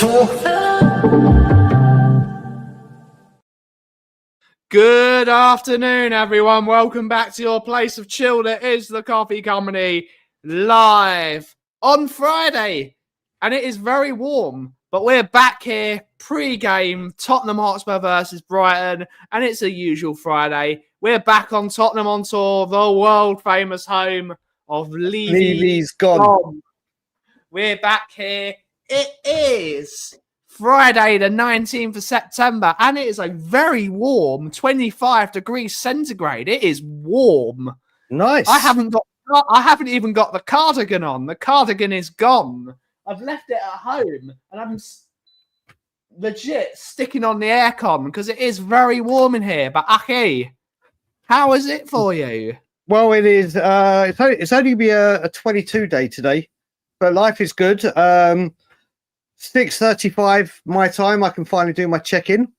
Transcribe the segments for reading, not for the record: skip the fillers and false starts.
talk. Good afternoon, everyone. Welcome back to your place of chill. It is the Coffee Company live on Friday, and it is very warm. But we're back here pre-game, Tottenham Hotspur versus Brighton, and it's a usual Friday. We're back on Tottenham on tour, the world-famous home of Levy's gone. We're back here. It is Friday, the 19th of September, and it is a very warm 25 degrees centigrade. It is warm. Nice. I haven't even got the cardigan on. The cardigan is gone. I've left it at home, and I'm legit sticking on the aircon because it is very warm in here. But Aki, how is it for you? Well, it is. It's only going to be a 22 day today, but life is good. 6:35 my time. I can finally do my check-in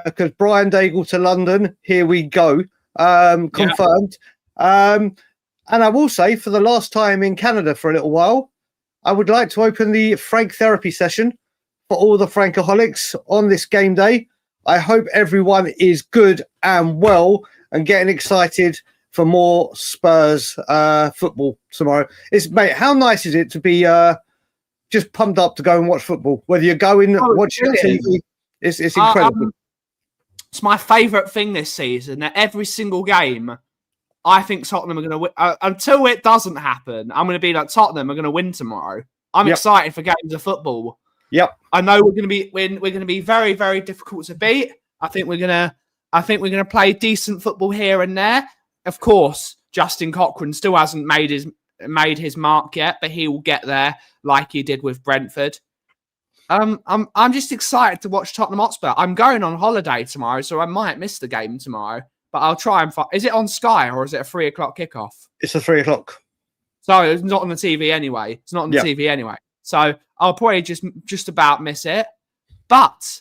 because Brian Dagul to London. Here we go. Confirmed. And I will say, for the last time in Canada for a little while, I would like to open the Frank therapy session for all the Frankaholics on this game day. I hope everyone is good and well and getting excited for more Spurs football tomorrow. Mate, how nice is it to be just pumped up to go and watch football? Whether you're going watching TV, it's incredible. It's my favourite thing this season. That every single game, I think Tottenham are going to win. Until it doesn't happen, I'm going to be like, Tottenham are going to win tomorrow. I'm excited for games of football. Yep. I know we're going to be very, very difficult to beat. I think we're going to play decent football here and there. Of course, Justin Cochran still hasn't made his mark yet, but he will get there like he did with Brentford. I'm just excited to watch Tottenham Hotspur. I'm going on holiday tomorrow, so I might miss the game tomorrow. But I'll try and find. Is it on Sky or is it a 3 o'clock kickoff? It's a 3 o'clock. So it's not on the TV anyway. It's not on the TV anyway. So I'll probably just about miss it. But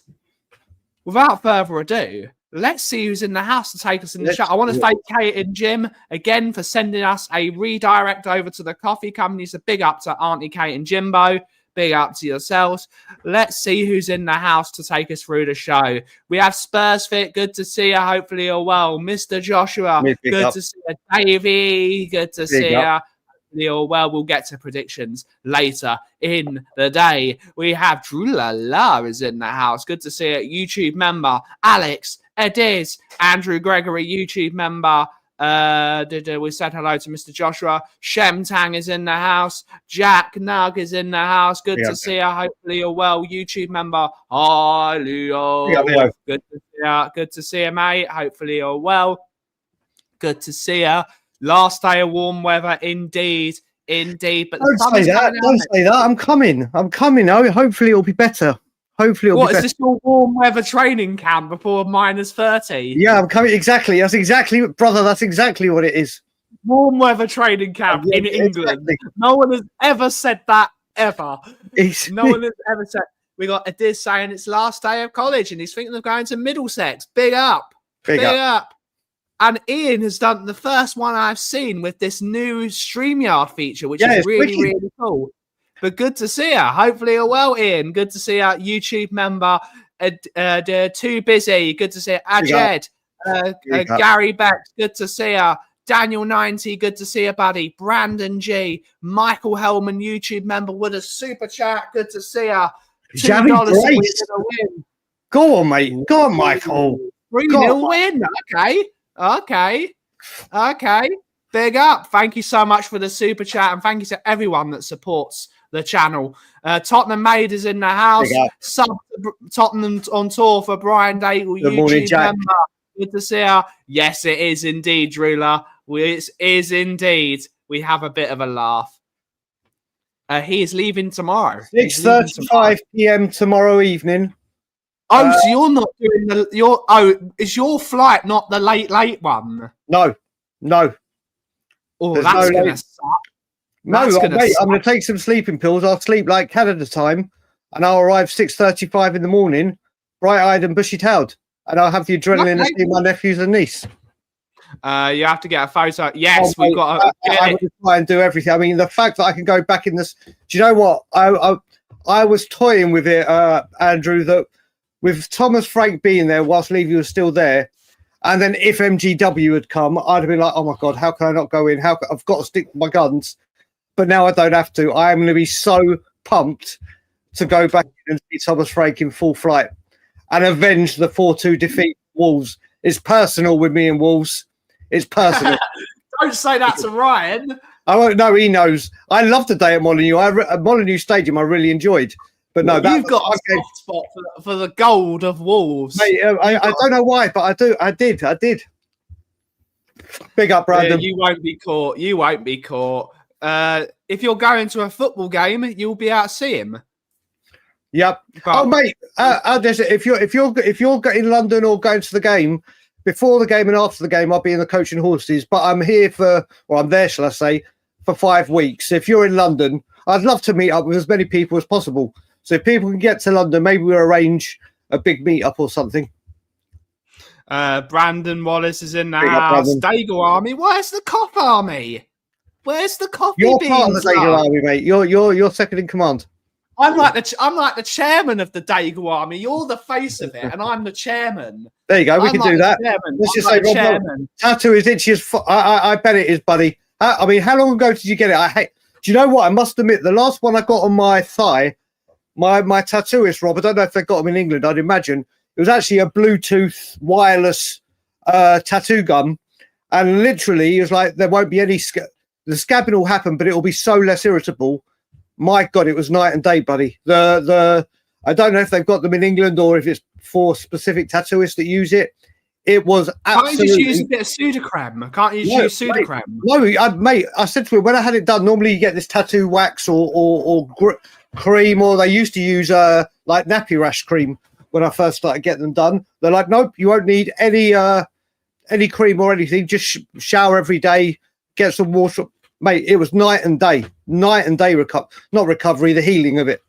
without further ado, let's see who's in the house to take us in the chat. I want to thank Kate and Jim again for sending us a redirect over to the coffee company. So big up to Auntie Kate and Jimbo. Big up to yourselves. Let's see who's in the house to take us through the show. We have Spurs Fit. Good to see you. Hopefully you're well. Mr. Joshua. Good to see you. Davey. Good to see you. Hopefully you're well. We'll get to predictions later in the day. We have Drew Lala is in the house. Good to see you. YouTube member. Alex. Ediz. Andrew Gregory. YouTube member. We said hello to Mr. Joshua. Shem Tang is in the house. Jack Nug is in the house. Good to see you. Hopefully you're well. YouTube member. Hi, Leo. Good to see you. Good to see you, mate. Hopefully you're well. Good to see you. Last day of warm weather, indeed. But don't say that. I'm coming. Hopefully it'll be better. What is this your warm weather training camp before -30? Yeah, I'm coming. Exactly. That's exactly what it is. Warm weather training camp in England. No one has ever said that ever. No one has ever said. We got Adiz saying it's last day of college and he's thinking of going to Middlesex. Big up. Big up. And Ian has done the first one I've seen with this new StreamYard feature, which is really, really cool. But good to see you. Hopefully you're well, Ian. Good to see you. YouTube member. Too busy. Good to see you. Ajed. Gary Beck. Good to see you. Daniel 90. Good to see you, buddy. Brandon G. Michael Hellman. YouTube member with a super chat. Good to see you. $2 win. Go on, mate. Go on, Michael. 3-0 win. Okay. Big up. Thank you so much for the super chat. And thank you to everyone that supports the channel. Tottenham Maid is in the house. Tottenham on tour for Brian Dagul. Good morning, Jack. Member. Good to see you. Yes, it is indeed, Drula. It is indeed. We have a bit of a laugh. He is leaving tomorrow. 6:35 p.m. tomorrow evening. Oh, so you're not doing is your flight not the late one? No. Oh, that's going to suck. No, I'm going to take some sleeping pills. I'll sleep like Canada time, and I'll arrive 6:35 in the morning, bright-eyed and bushy-tailed, and I'll have the adrenaline to see my nephews and niece. You have to get a photo. Yes, we've got. I would try and do everything. I mean, the fact that I can go back in this. Do you know what? I was toying with it, Andrew, that with Thomas Frank being there whilst Levy was still there, and then if MGW had come, I'd have been like, oh my God, how can I not go in? I've got to stick to my guns. But now I don't have to. I am going to be so pumped to go back and see Thomas Frank in full flight and avenge the 4-2 defeat Wolves. It's personal with me and Wolves. It's personal. Don't say that to Ryan. I won't know. He knows. I loved the day at Molineux. At Molineux Stadium, I really enjoyed. But no, you've got a soft spot for the gold of Wolves. Mate, I don't know why, but I do. I did. Big up, Brandon. Yeah, you won't be caught. You won't be caught. If you're going to a football game, you'll be out to see him. Yep. But, mate, if you're in London or going to the game, before the game and after the game, I'll be in the Coach and Horses. But I'm here I'm there, shall I say, for 5 weeks. If you're in London, I'd love to meet up with as many people as possible. So if people can get to London, maybe we'll arrange a big meet-up or something. Brandon Wallace is in the house. Dagul Army. Where's the Kauff Army? Where's the coffee You're beans? You're part of the Dagul Army, mate. You're second in command. I'm like the chairman of the Dagul Army. You're the face of it, and I'm the chairman. There you go. We can do that. Let's just say Rob, tattoo is itchy as I bet it is, buddy. I mean, how long ago did you get it? Do you know what? I must admit, the last one I got on my thigh, my tattooist, Rob, I don't know if they got them in England. I'd imagine it was actually a Bluetooth wireless tattoo gun, and literally, it was like there won't be any. The scabbing will happen, but it will be so less irritable. My God, it was night and day, buddy. I don't know if they've got them in England or if it's for specific tattooists that use it. It was absolutely... Can't you just use a bit of Sudocrem? Can't you just use Sudocrem? Mate, I said to him, when I had it done, normally you get this tattoo wax or cream, or they used to use like nappy rash cream when I first started getting them done. They're like, nope, you won't need any cream or anything. Just shower every day, get some water. Mate, it was night and day. Not recovery, the healing of it.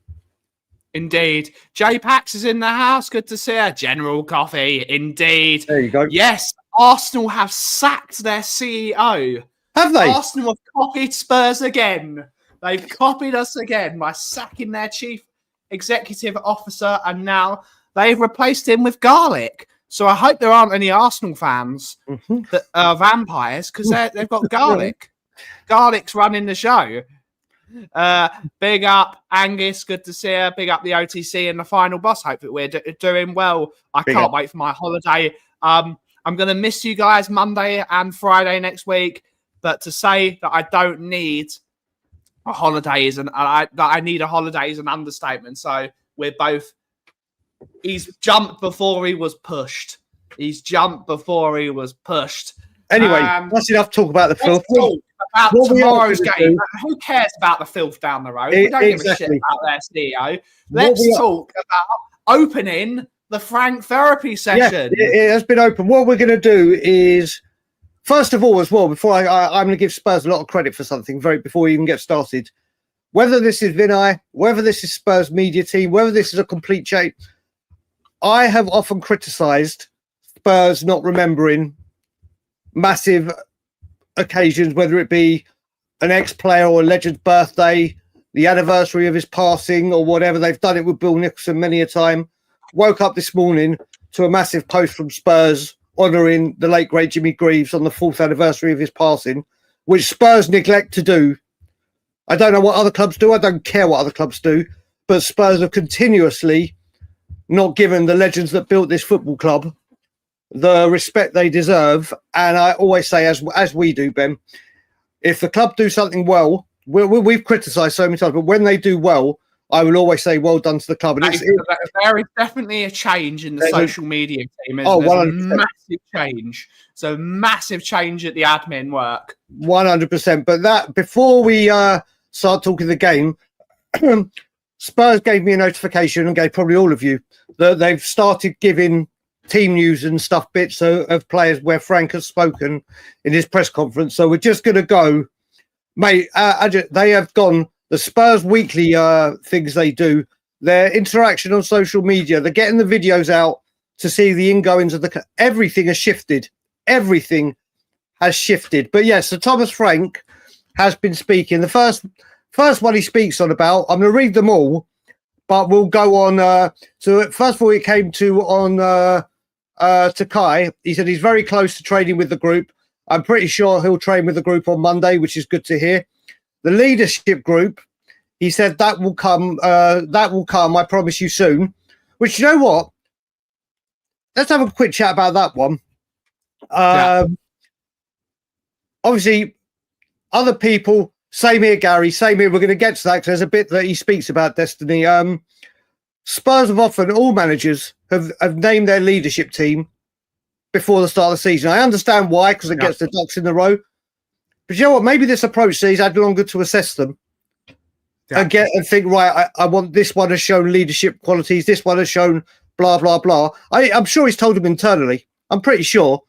Indeed. J Pax is in the house. Good to see her. General Coffee. Indeed. There you go. Yes, Arsenal have sacked their CEO. Have they? Arsenal have copied Spurs again. They've copied us again by sacking their chief executive officer, and now they've replaced him with Garlic. So I hope there aren't any Arsenal fans that are vampires, because they've got Garlic. Garlic's running the show. Big up Angus, good to see her. Big up the OTC and the final boss. Hope that we're doing well. I can't wait for my holiday. I'm going to miss you guys Monday and Friday next week. But to say that I don't need a holiday that I need a holiday is an understatement. So we're both. He's jumped before he was pushed. Anyway, that's enough talk about the filth. About tomorrow's game. Who cares about the filth down the road? We don't give a shit about their CEO. Let's talk about opening the Frank therapy session. Yeah, it has been open. What we're going to do is, first of all, before I'm going to give Spurs a lot of credit for something before we even get started. Whether this is Vinay, whether this is Spurs media team, whether this is a complete change, I have often criticised Spurs not remembering massive occasions, whether it be an ex-player or a legend's birthday, the anniversary of his passing or whatever. They've done it with Bill Nicholson many a time. Woke up this morning to a massive post from Spurs honouring the late great Jimmy Greaves on the 4th anniversary of his passing, which Spurs neglect to do. I don't know what other clubs do. I don't care what other clubs do, but Spurs have continuously not given the legends that built this football club the respect they deserve. And I always say, as we do, Ben, if the club do something well, we've criticised so many times, but when they do well, I will always say well done to the club. And there is definitely a change in the social media team. There's 100%. Massive change. So massive change at the admin work. 100%. But that before we start talking the game, Spurs gave me a notification and gave probably all of you that they've started giving team news and stuff bits of players where Frank has spoken in his press conference. So we're just going to go, mate. They have gone the Spurs weekly things they do, their interaction on social media. They're getting the videos out to see the ingoings of everything has shifted. Everything has shifted. But yes, so Thomas Frank has been speaking. The first one he speaks on about, I'm going to read them all, but we'll go on. So first of all, it came to Kai. He said he's very close to training with the group. I'm pretty sure he'll train with the group on Monday, which is good to hear. The leadership group, he said that will come. I promise you soon. Which, you know what? Let's have a quick chat about that one. Obviously, other people. Same here, Gary. Same here. We're going to get to that because there's a bit that he speaks about Destiny. Spurs have often, all managers have named their leadership team before the start of the season. I understand why, because it gets the ducks in a row. But you know what? Maybe this approach, he's had longer to assess them and think, right, I want this one has shown leadership qualities. This one has shown blah, blah, blah. I'm sure he's told them internally. I'm pretty sure.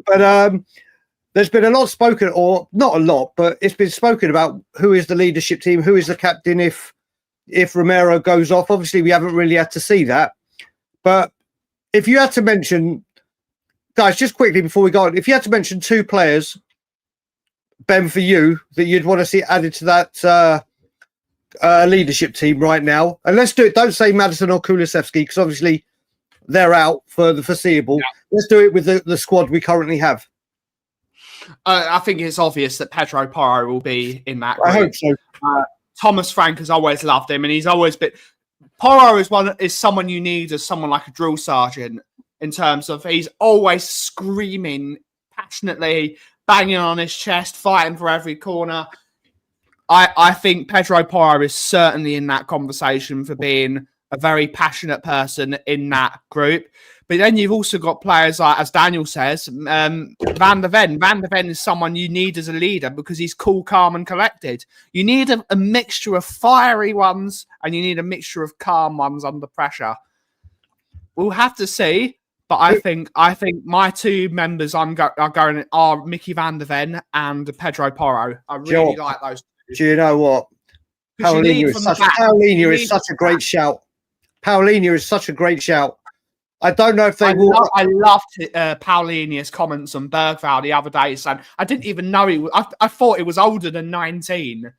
But there's been a lot spoken, or not a lot, but it's been spoken about who is the leadership team, who is the captain if Romero goes off. Obviously, we haven't really had to see that. But if you had to mention, guys, just quickly before we go on, if you had to mention 2 players, Ben, for you, that you'd want to see added to that leadership team right now, and let's do it. Don't say Madison or Kulusevski, because obviously they're out for the foreseeable. Let's do it with the squad we currently have. I think it's obvious that Pedro Porro will be in that group. I hope so. Thomas Frank has always loved him, and he's always been. Porro is someone you need as someone like a drill sergeant, in terms of he's always screaming passionately, banging on his chest, fighting for every corner. I think Pedro Porro is certainly in that conversation for being a very passionate person in that group. But then you've also got players like, as Daniel says, Van der Ven. Van der Ven is someone you need as a leader because he's cool, calm and collected. You need a mixture of fiery ones and you need a mixture of calm ones under pressure. We'll have to see. But I think my 2 members are Mickey Van der Ven and Pedro Porro. I really like those 2. Do you know what? Paulinho is such a great shout. Paulinho is such a great shout. I don't know if they will. I loved Paulinho's comments on Bergvall the other day, saying, I didn't even know I thought it was older than 19.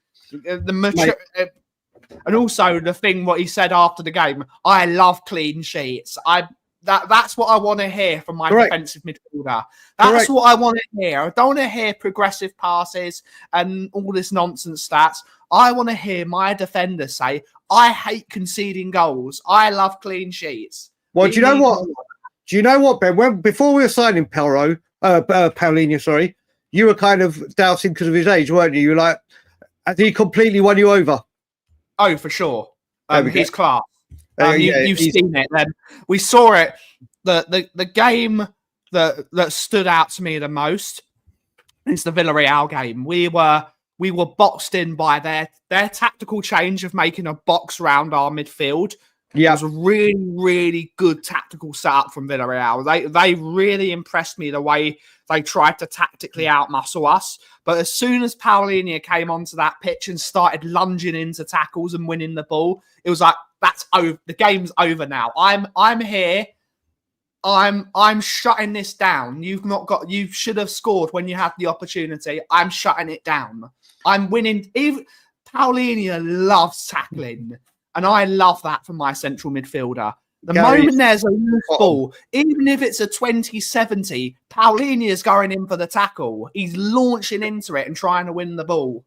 And also the thing what he said after the game, I love clean sheets. That's what I want to hear from my defensive midfielder. That's what I want to hear. I don't want to hear progressive passes and all this nonsense stats. I want to hear my defender say, I hate conceding goals. I love clean sheets. Well, do you know what? Do you know what, Ben? Before we were signing Paulinho, sorry, you were kind of doubting because of his age, weren't you? You were like, has he completely won you over? Oh, for sure. His class. You've seen it. Then we saw it. The game that stood out to me the most is the Villarreal game. We were boxed in by their tactical change of making a box round our midfield. Yeah, it was a really, really good tactical setup from Villarreal. They really impressed me the way they tried to tactically outmuscle us. But as soon as Paulinho came onto that pitch and started lunging into tackles and winning the ball, it was like, that's over. The game's over now. I'm here. I'm shutting this down. You should have scored when you had the opportunity. I'm shutting it down. I'm winning. Even Paulinho loves tackling. And I love that from my central midfielder. The moment there's a loose ball, even if it's a 20-70, Paulinho is going in for the tackle. He's launching into it and trying to win the ball.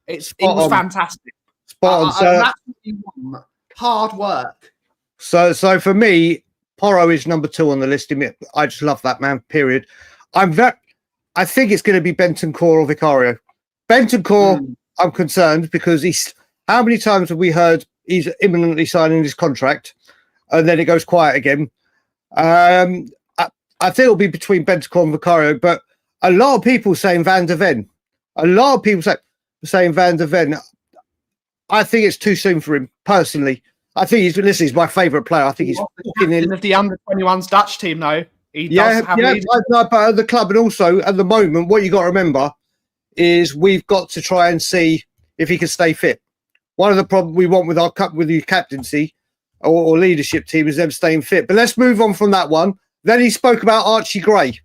It was fantastic. Spot on. That's what you want. Hard work. So for me, Porro is number 2 on the list. I just love that man, period. I think it's going to be Bentancur or Vicario. Bentancur, I'm concerned because how many times have we heard he's imminently signing his contract and then it goes quiet again? I think it'll be between Bentancur and Vicario, but a lot of people saying Van der Ven. A lot of people saying Van der Ven. I think it's too soon for him, personally. I think he's my favourite player. I think he's in the under-21s Dutch team, though. But at the club, and also at the moment, what you got to remember is we've got to try and see if he can stay fit. One of the problems we want with your captaincy or leadership team is them staying fit. But let's move on from that one. Then he spoke about Archie Gray.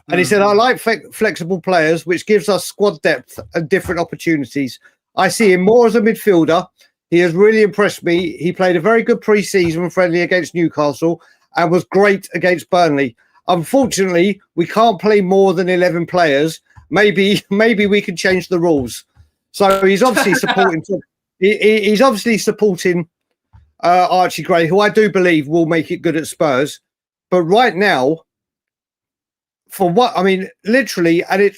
And he said, I like flexible players, which gives us squad depth and different opportunities. I see him more as a midfielder. He has really impressed me. He played a very good pre-season friendly against Newcastle and was great against Burnley. Unfortunately, we can't play more than 11 players. Maybe we can change the rules. So he's obviously supporting. He's obviously supporting Archie Gray, who I do believe will make it good at Spurs. But right now, for what I mean, literally, and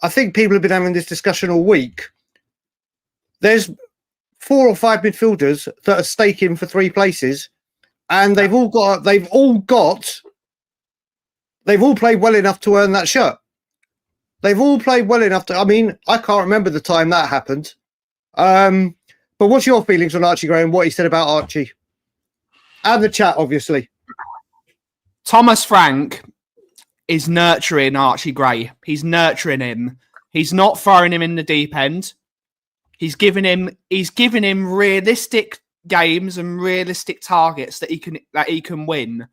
I think people have been having this discussion all week. There's 4 or 5 midfielders that are staking for 3 places, and they've all played well enough to earn that shirt. They've all played well enough to. I mean, I can't remember the time that happened. But what's your feelings on Archie Gray and what he said about Archie? And the chat, obviously. Thomas Frank is nurturing Archie Gray. He's nurturing him. He's not throwing him in the deep end. He's giving him realistic games and realistic targets that he can win.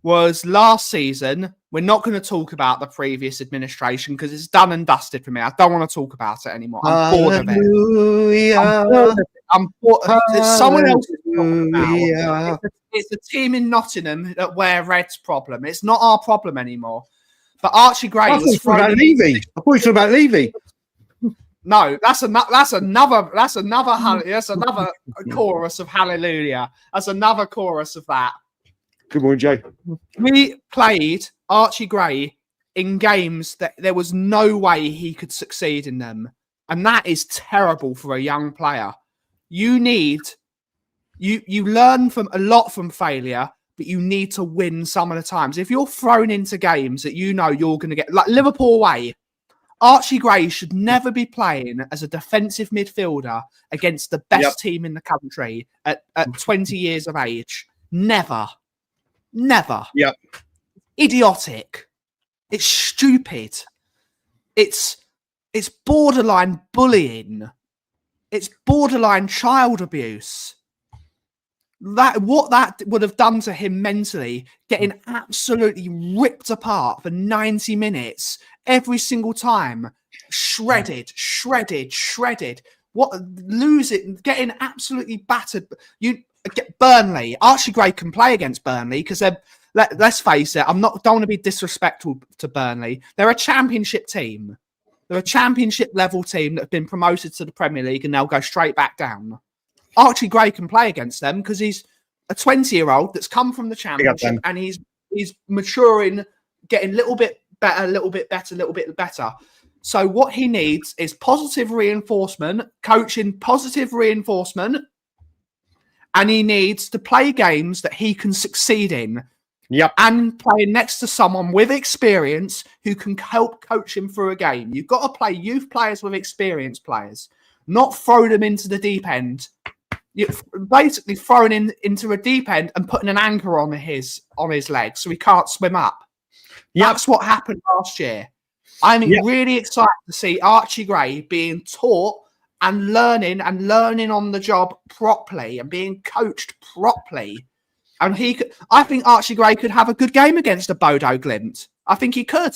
Was last season, we're not going to talk about the previous administration because it's done and dusted for me. I don't want to talk about it anymore. I'm bored of it. I'm bored. It's someone else to talk about. It's the team in Nottingham that wear red's problem. It's not our problem anymore. But Archie Gray was about Levy. I thought you were talking about Levy. No, that's another chorus of hallelujah. That's another chorus of that. Good morning, Jay. We played Archie Gray in games that there was no way he could succeed in them. And that is terrible for a young player. You learn from a lot from failure, but you need to win some of the times. If you're thrown into games that you know you're going to get, like Liverpool away, Archie Gray should never be playing as a defensive midfielder against the best team in the country at 20 years of age. Never. Yep. Idiotic. It's stupid. It's borderline bullying. It's borderline child abuse. What that would have done to him mentally, getting absolutely ripped apart for 90 minutes every single time, shredded. Getting absolutely battered. You get Burnley. Archie Gray can play against Burnley because let's face it. Don't want to be disrespectful to Burnley. They're a championship team. They're a championship level team that have been promoted to the Premier League and they'll go straight back down. Archie Gray can play against them because he's a 20-year-old that's come from the championship and he's maturing, getting a little bit better. So what he needs is positive reinforcement, coaching positive reinforcement, and he needs to play games that he can succeed in. Yep. And playing next to someone with experience who can help coach him through a game. You've got to play youth players with experienced players, not throw them into the deep end. You're basically throwing into a deep end and putting an anchor on his leg so he can't swim up. Yep. That's what happened last year. I'm really excited to see Archie Gray being taught and learning on the job properly and being coached properly. And I think Archie Gray could have a good game against a Bodo Glimt. I think he could.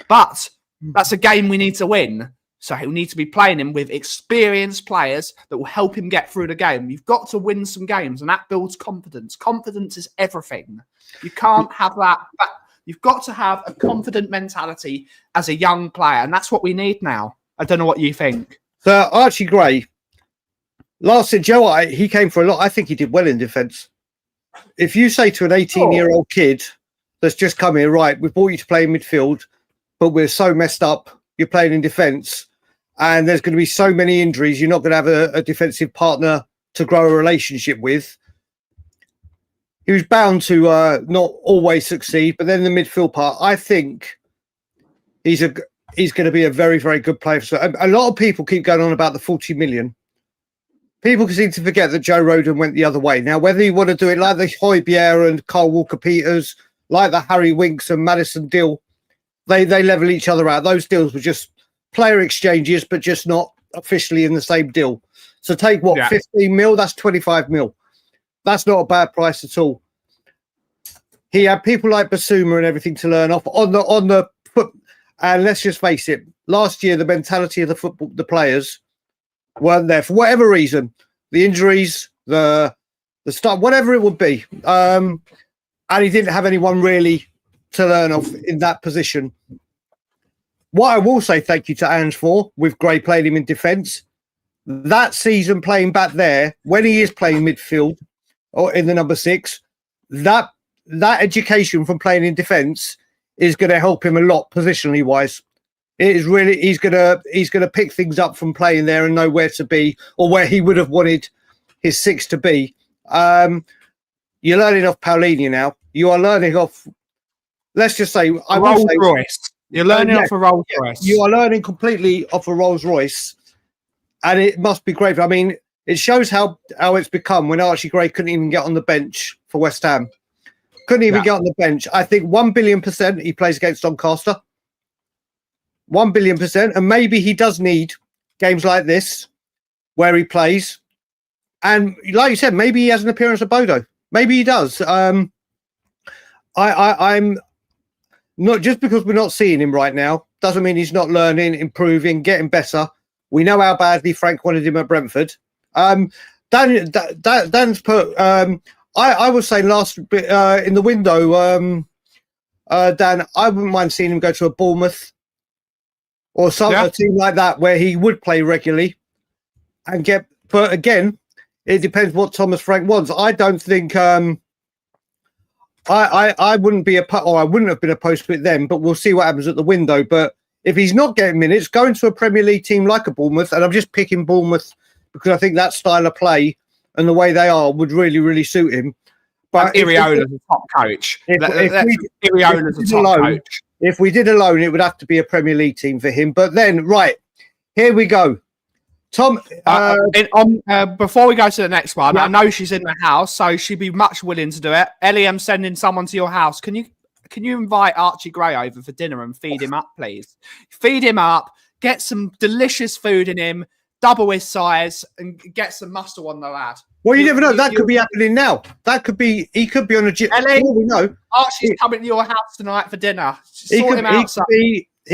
But that's a game we need to win. So he'll need to be playing him with experienced players that will help him get through the game. You've got to win some games, and that builds confidence. Confidence is everything. You can't have that. You've got to have a confident mentality as a young player, and that's what we need now. I don't know what you think. So Archie Gray, last year, Joe, he came for a lot. I think he did well in defence. If you say to an 18-year-old kid that's just come here, right, we brought you to play in midfield, but we're so messed up, you're playing in defence, and there's going to be so many injuries, you're not going to have a defensive partner to grow a relationship with. He was bound to not always succeed, but then the midfield part, I think he's going to be a very, very good player. So a lot of people keep going on about the 40 million. People seem to forget that Joe Rodon went the other way. Now, whether you want to do it like the Højbjerg and Carl Walker-Peters, like the Harry Winks and Madison deal, they level each other out. Those deals were just player exchanges, but just not officially in the same deal. So take 15 mil? That's 25 mil. That's not a bad price at all. He had people like Basuma and everything to learn off on the foot. And let's just face it, last year the mentality of the players weren't there for whatever reason. the injuries, the stuff, whatever it would be. And he didn't have anyone really to learn off in that position. What I will say thank you to Ange for, with Gray playing him in defence, that season playing back there, when he is playing midfield or in the number 6, that education from playing in defence is going to help him a lot positionally wise. It is really, he's gonna pick things up from playing there and know where to be or where he would have wanted his 6 to be. You're learning off Paulinho now. You are learning off, let's just say, Rolls Royce. You're learning off a Rolls Royce. You are learning completely off a Rolls Royce, and it must be great. I mean, it shows how it's become when Archie Gray couldn't even get on the bench for West Ham. Couldn't even get on the bench. I think 1 billion% he plays against Doncaster. 1 billion%. And maybe he does need games like this where he plays. And like you said, maybe he has an appearance at Bodo. Maybe he does. I'm not, just because we're not seeing him right now, doesn't mean he's not learning, improving, getting better. We know how badly Frank wanted him at Brentford. Dan's put, I was saying last bit in the window, Dan, I wouldn't mind seeing him go to a Bournemouth or a team like that where he would play regularly and get. But again, it depends what Thomas Frank wants. I don't think I wouldn't be I wouldn't have been opposed to it then. But we'll see what happens at the window. But if he's not getting minutes, going to a Premier League team like a Bournemouth, and I'm just picking Bournemouth because I think that style of play and the way they are would really, really suit him. But Iriola's a top coach. Iriola's a top coach. If we did a loan, it would have to be a Premier League team for him. But then, right, here we go. Tom, before we go to the next one, I know she's in the house, so she'd be much willing to do it. Ellie, I'm sending someone to your house. Can you invite Archie Gray over for dinner and feed him up, please? Feed him up, get some delicious food in him, double his size, and get some muscle on the lad. Well, you never know. That could be happening now. That could be. He could be on a gym. Ellie, we know. Archie's coming to your house tonight for dinner. He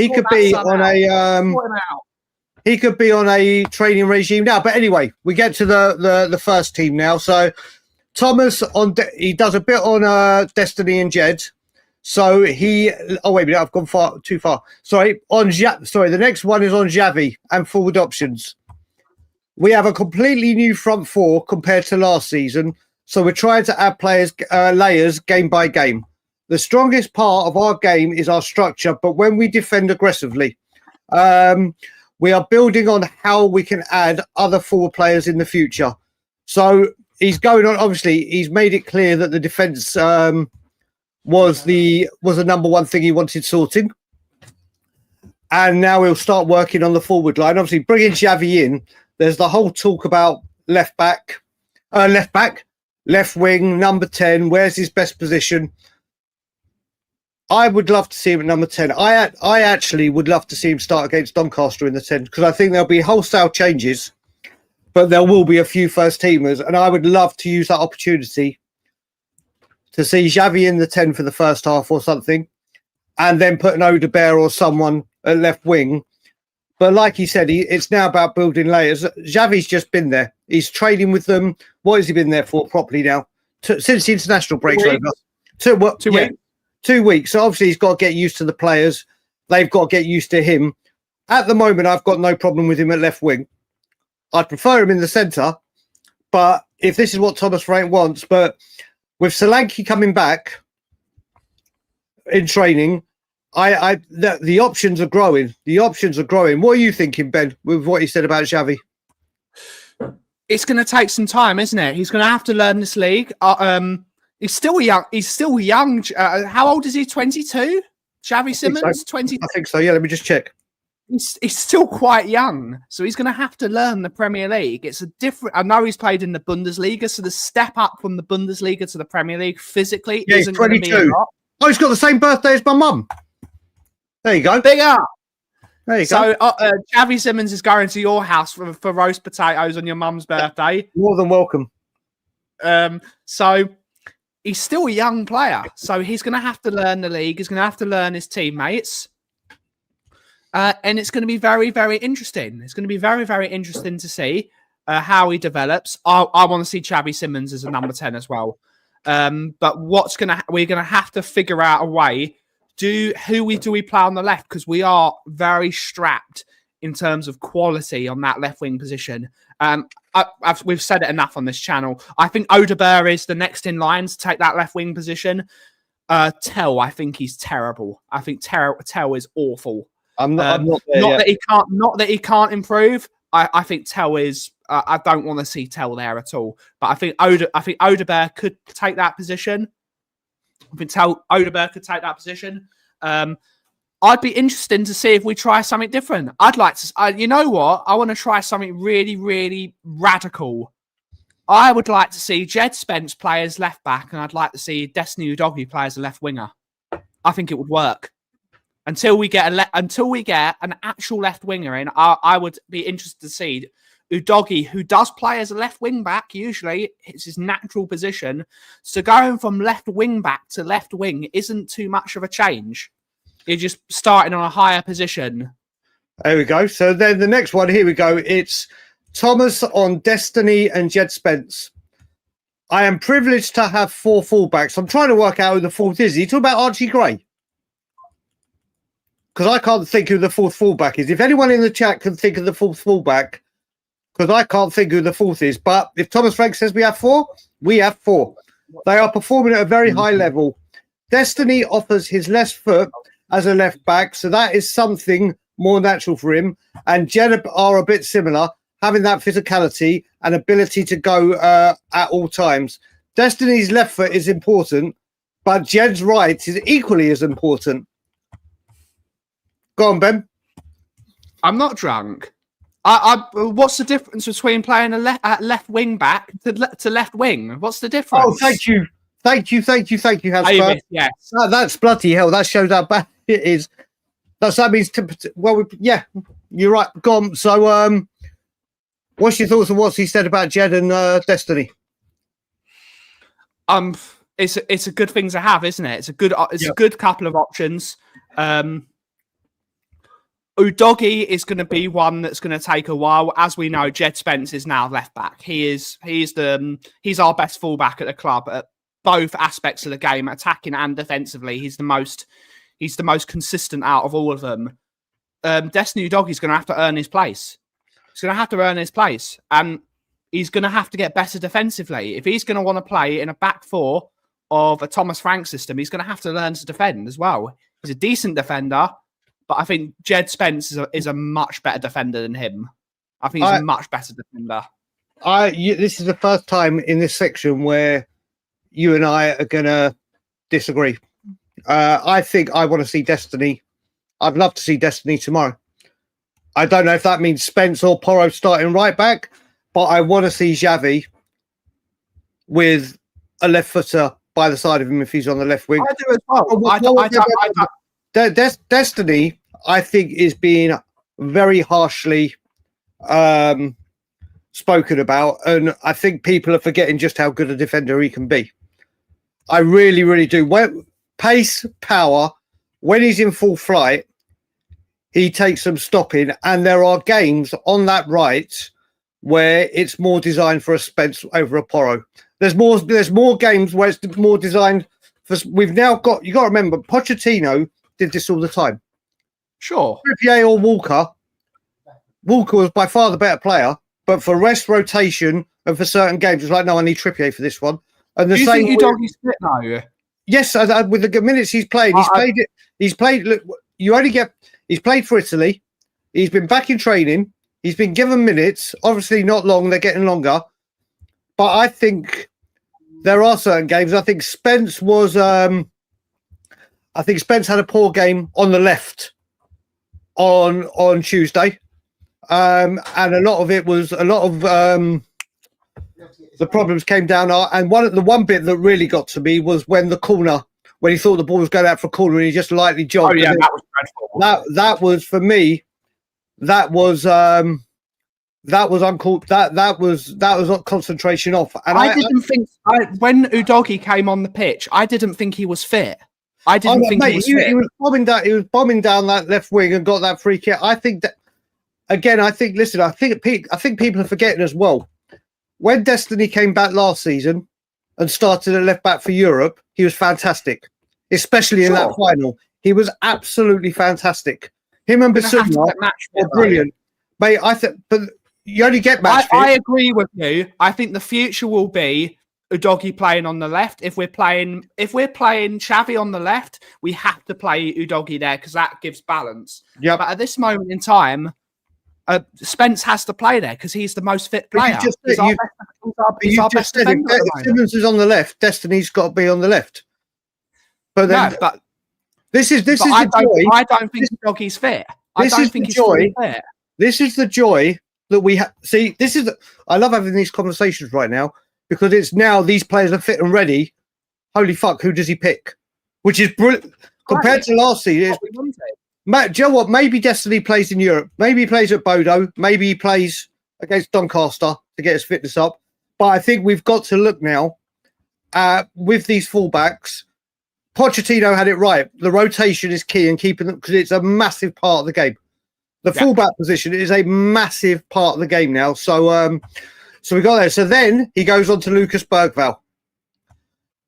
could be on a training regime now. But anyway, we get to the first team now. So Thomas he does a bit on Destiny and Jed. So he. Oh wait a minute, I've gone too far. Sorry. The next one is on Xavi and forward options. We have a completely new front four compared to last season, so we're trying to add layers game by game. The strongest part of our game is our structure, but when we defend aggressively, we are building on how we can add other forward players in the future. So he's going on. Obviously, he's made it clear that the defence was the number one thing he wanted sorting, and now he'll start working on the forward line. Obviously, bringing Xavi in. There's the whole talk about left wing, number 10. Where's his best position? I would love to see him at number 10. I actually would love to see him start against Doncaster in the 10 because I think there'll be wholesale changes, but there will be a few first teamers, and I would love to use that opportunity to see Xavi in the 10 for the first half or something, and then put an Odebear or someone at left wing. But like he said, it's now about building layers. Xavi's just been there. He's training with them. What has he been there for properly now? Since the international break's over. 2 weeks. 2 weeks. So obviously he's got to get used to the players. They've got to get used to him. At the moment, I've got no problem with him at left wing. I'd prefer him in the centre. But if this is what Thomas Frank wants, but with Solanke coming back in training, the options are growing. The options are growing. What are you thinking, Ben, with what you said about Xavi? It's going to take some time, isn't it? He's going to have to learn this league. He's still young. How old is he? 22? Xavi Simons? 20? I think so. Yeah, let me just check. He's still quite young, so he's going to have to learn the Premier League. It's a different. I know he's played in the Bundesliga, so the step up from the Bundesliga to the Premier League physically isn't going to be a lot. Oh, he's got the same birthday as my mum. There you go. Big up. There you go. So Xavi Simons is going to your house for roast potatoes on your mum's birthday. More than welcome. So he's still a young player. So he's going to have to learn the league. He's going to have to learn his teammates. And it's going to be very, very interesting. It's going to be very, very interesting to see. how he develops. I want to see Xavi Simons as a number 10 as well. But we're gonna have to figure out a way. Do we play on the left? Because we are very strapped in terms of quality on that left wing position. We've said it enough on this channel. I think Odegaard is the next in line to take that left wing position. Tell, I think he's terrible. I think Tell is awful. I'm not there not yet. that he can't improve. I think Tell is. I don't want to see Tell there at all. But I think Odegaard could take that position. I think Odegaard could take that position. I'd be interested to see if we try something different. I'd like to. You know what? I want to try something really, really radical. I would like to see Jed Spence play as left back, and I'd like to see Destiny Udogie play as a left winger. I think it would work. Until we get an actual left winger in, I would be interested to see Udogie, who does play as a left wing back. Usually, it's his natural position. So going from left wing back to left wing isn't too much of a change. You're just starting on a higher position. There we go. So then the next one, here we go. It's Thomas on Destiny and Jed Spence. I am privileged to have 4 fullbacks. I'm trying to work out who the fourth is. Are you talking about Archie Gray? Because I can't think who the fourth fullback is. If anyone in the chat can think of the fourth fullback, because I can't think who the fourth is. But if Thomas Frank says we have 4, we have 4. They are performing at a very high level. Destiny offers his left foot as a left back, so that is something more natural for him. And Jed are a bit similar, having that physicality and ability to go at all times. Destiny's left foot is important, but Jed's right is equally as important. Go on, Ben. I'm not drunk. What's the difference between playing a left wing back to left wing? What's the difference? Oh, thank you, Hasper. Yes, that's bloody hell. That shows how bad it is. That means yeah, you're right. Go on. So, what's your thoughts on what he said about Jed and Destiny? It's a good thing to have, isn't it? It's a good couple of options. Udogie is going to be one that's going to take a while. As we know, Jed Spence is now left back. He's our best fullback at the club at both aspects of the game, attacking and defensively. He's the most consistent out of all of them. Destiny Udogie is going to have to earn his place. He's going to have to earn his place, and he's going to have to get better defensively. If he's going to want to play in a back 4 of a Thomas Frank system, he's going to have to learn to defend as well. He's a decent defender, but I think Jed Spence is a much better defender than him. I think he's a much better defender. This is the first time in this section where you and I are going to disagree. I think I want to see Destiny. I'd love to see Destiny tomorrow. I don't know if that means Spence or Porro starting right back, but I want to see Xavi with a left footer by the side of him if he's on the left wing. I do as well. Destiny, I think, is being very harshly spoken about, and I think people are forgetting just how good a defender he can be. I really, really do. Pace, power, when he's in full flight, he takes some stopping, and there are games on that right where it's more designed for a Spence over a Porro. There's more games where it's more designed for. We've now got. You got to remember, Pochettino did this all the time. Sure, Trippier or Walker. Walker was by far the better player, but for rest, rotation, and for certain games, it's like, no, I need Trippier for this one. And the do you same. Think Udogie's fit now? Yes, with the minutes he's played, He's played. Look, you only get. He's played for Italy. He's been back in training. He's been given minutes. Obviously, not long. They're getting longer. But I think there are certain games. I think Spence was. I think Spence had a poor game on the left on Tuesday, and a lot of it was the problems came down. And the one bit that really got to me was when he thought the ball was going out for a corner and he just lightly jogged. Oh yeah, that was dreadful. That was for me. That was uncalled. That was concentration off. And I didn't think when Udogie came on the pitch, I didn't think he was fit. I didn't think he was fit. He was bombing down. He was bombing down that left wing and got that free kick. I think that again, I think people are forgetting as well. When Destiny came back last season and started at left back for Europe, he was fantastic, especially in that final. He was absolutely fantastic. Him and Basuma were brilliant. Mate, but you only get match fit. I agree with you. I think the future will be Udogie playing on the left. If we're playing Xavi on the left, we have to play Udogie there because that gives balance. Yeah. But at this moment in time, Spence has to play there because he's the most fit player. He's our best defender. If Simmons is on the left, Destiny's got to be on the left. But then, no, but this is the joy. I don't think Udogie's fit. I don't think he's fully fit. This is the joy that we have. See, I love having these conversations right now because it's now these players are fit and ready. Holy fuck, who does he pick? Which is brilliant compared to last season. Matt, do you know what? Maybe Destiny plays in Europe. Maybe he plays at Bodo. Maybe he plays against Doncaster to get his fitness up. But I think we've got to look now with these fullbacks. Pochettino had it right. The rotation is key in keeping them because it's a massive part of the game. The fullback position is a massive part of the game now. So we got there. So then he goes on to Lucas Bergvall.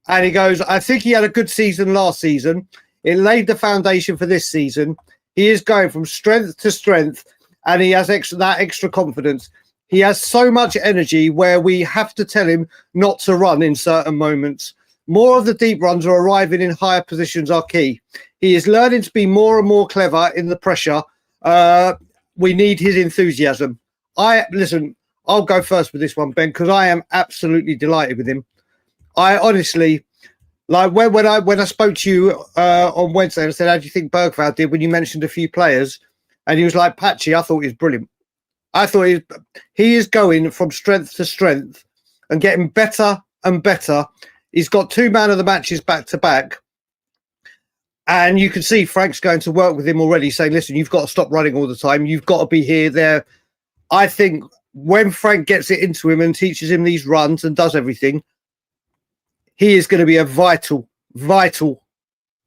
And he goes, I think he had a good season last season. It laid the foundation for this season. He is going from strength to strength, and he has that extra confidence. He has so much energy where we have to tell him not to run in certain moments. More of the deep runs or arriving in higher positions are key. He is learning to be more and more clever in the pressure. We need his enthusiasm. I'll go first with this one, Ben, because I am absolutely delighted with him. I honestly... Like when I spoke to you on Wednesday and I said, how do you think Bergvall did when you mentioned a few players? And he was like, Patchy, I thought he was brilliant. I thought he is going from strength to strength and getting better and better. He's got 2 man of the matches back to back. And you can see Frank's going to work with him already saying, listen, you've got to stop running all the time. You've got to be here, there. I think when Frank gets it into him and teaches him these runs and does everything, he is going to be a vital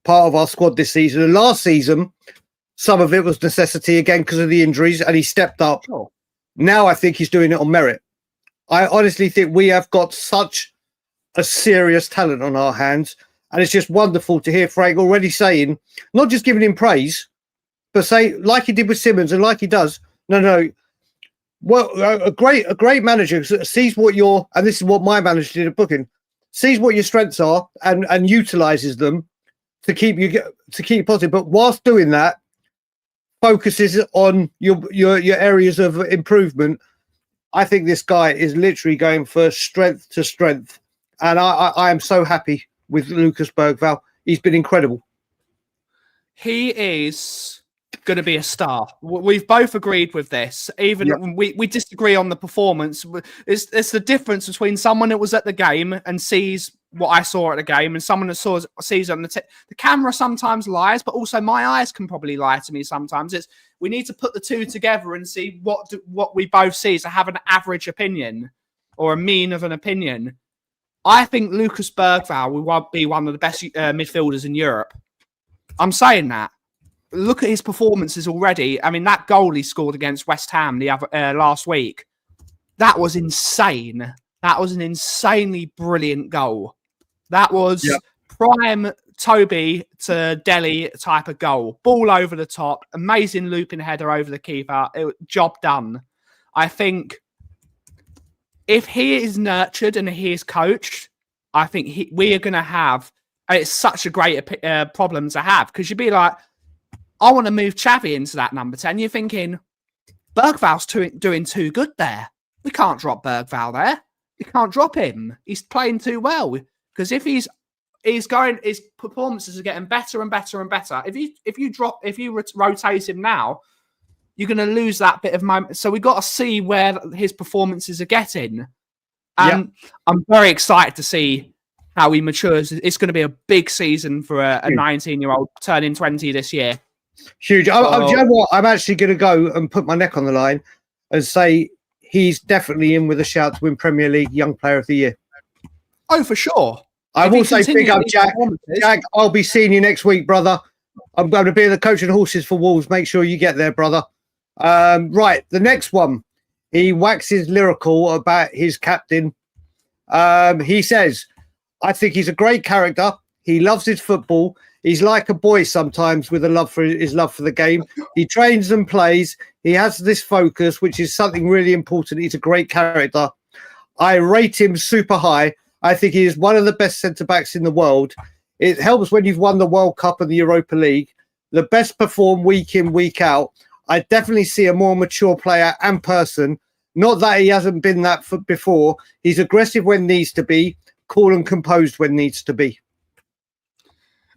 part of our squad this season. And last season, some of it was necessity again because of the injuries, and he stepped up. Sure. Now I think he's doing it on merit. I honestly think we have got such a serious talent on our hands, and it's just wonderful to hear Frank already saying, not just giving him praise, but say like he did with Simmons and like he does. No. Well, a great manager sees what and this is what my manager did at Booking. Sees what your strengths are and utilizes them to keep you positive. But whilst doing that, focuses on your areas of improvement. I think this guy is literally going for strength to strength. And I am so happy with Lucas Bergvall. He's been incredible. He is going to be a star. We've both agreed with this. Even we disagree on the performance. It's the difference between someone that was at the game and sees what I saw at the game and someone that sees on the camera sometimes lies, but also my eyes can probably lie to me sometimes. We need to put the two together and see what we both see to have an average opinion or a mean of an opinion. I think Lucas Bergvall will be one of the best midfielders in Europe. I'm saying that. Look at his performances already. I mean, that goal he scored against West Ham last week, that was insane. That was an insanely brilliant goal. That was prime Toby to Delhi type of goal. Ball over the top, amazing looping header over the keeper. Job done. I think if he is nurtured and he is coached, I think we are going to have... It's such a great problem to have because you'd be like, I want to move Xavi into that number 10. You're thinking, Bergvall's doing too good there. We can't drop Bergvall there. We can't drop him. He's playing too well. Because if his performances are getting better and better and better. If you rotate him now, you're going to lose that bit of moment. So we've got to see where his performances are getting. And I'm very excited to see how he matures. It's going to be a big season for a 19-year-old turning 20 this year. Huge. Do you know what? I'm actually going to go and put my neck on the line and say he's definitely in with a shout to win Premier League Young Player of the Year. Oh, for sure. I will say big up, Jack. Jack, I'll be seeing you next week, brother. I'm going to be the coach and horses for Wolves. Make sure you get there, brother. Right, the next one. He waxes lyrical about his captain. He says, I think he's a great character. He loves his football. He's like a boy sometimes with his love for the game. He trains and plays. He has this focus, which is something really important. He's a great character. I rate him super high. I think he is one of the best centre-backs in the world. It helps when you've won the World Cup and the Europa League. The best perform week in, week out. I definitely see a more mature player and person. Not that he hasn't been that before. He's aggressive when needs to be, cool and composed when needs to be.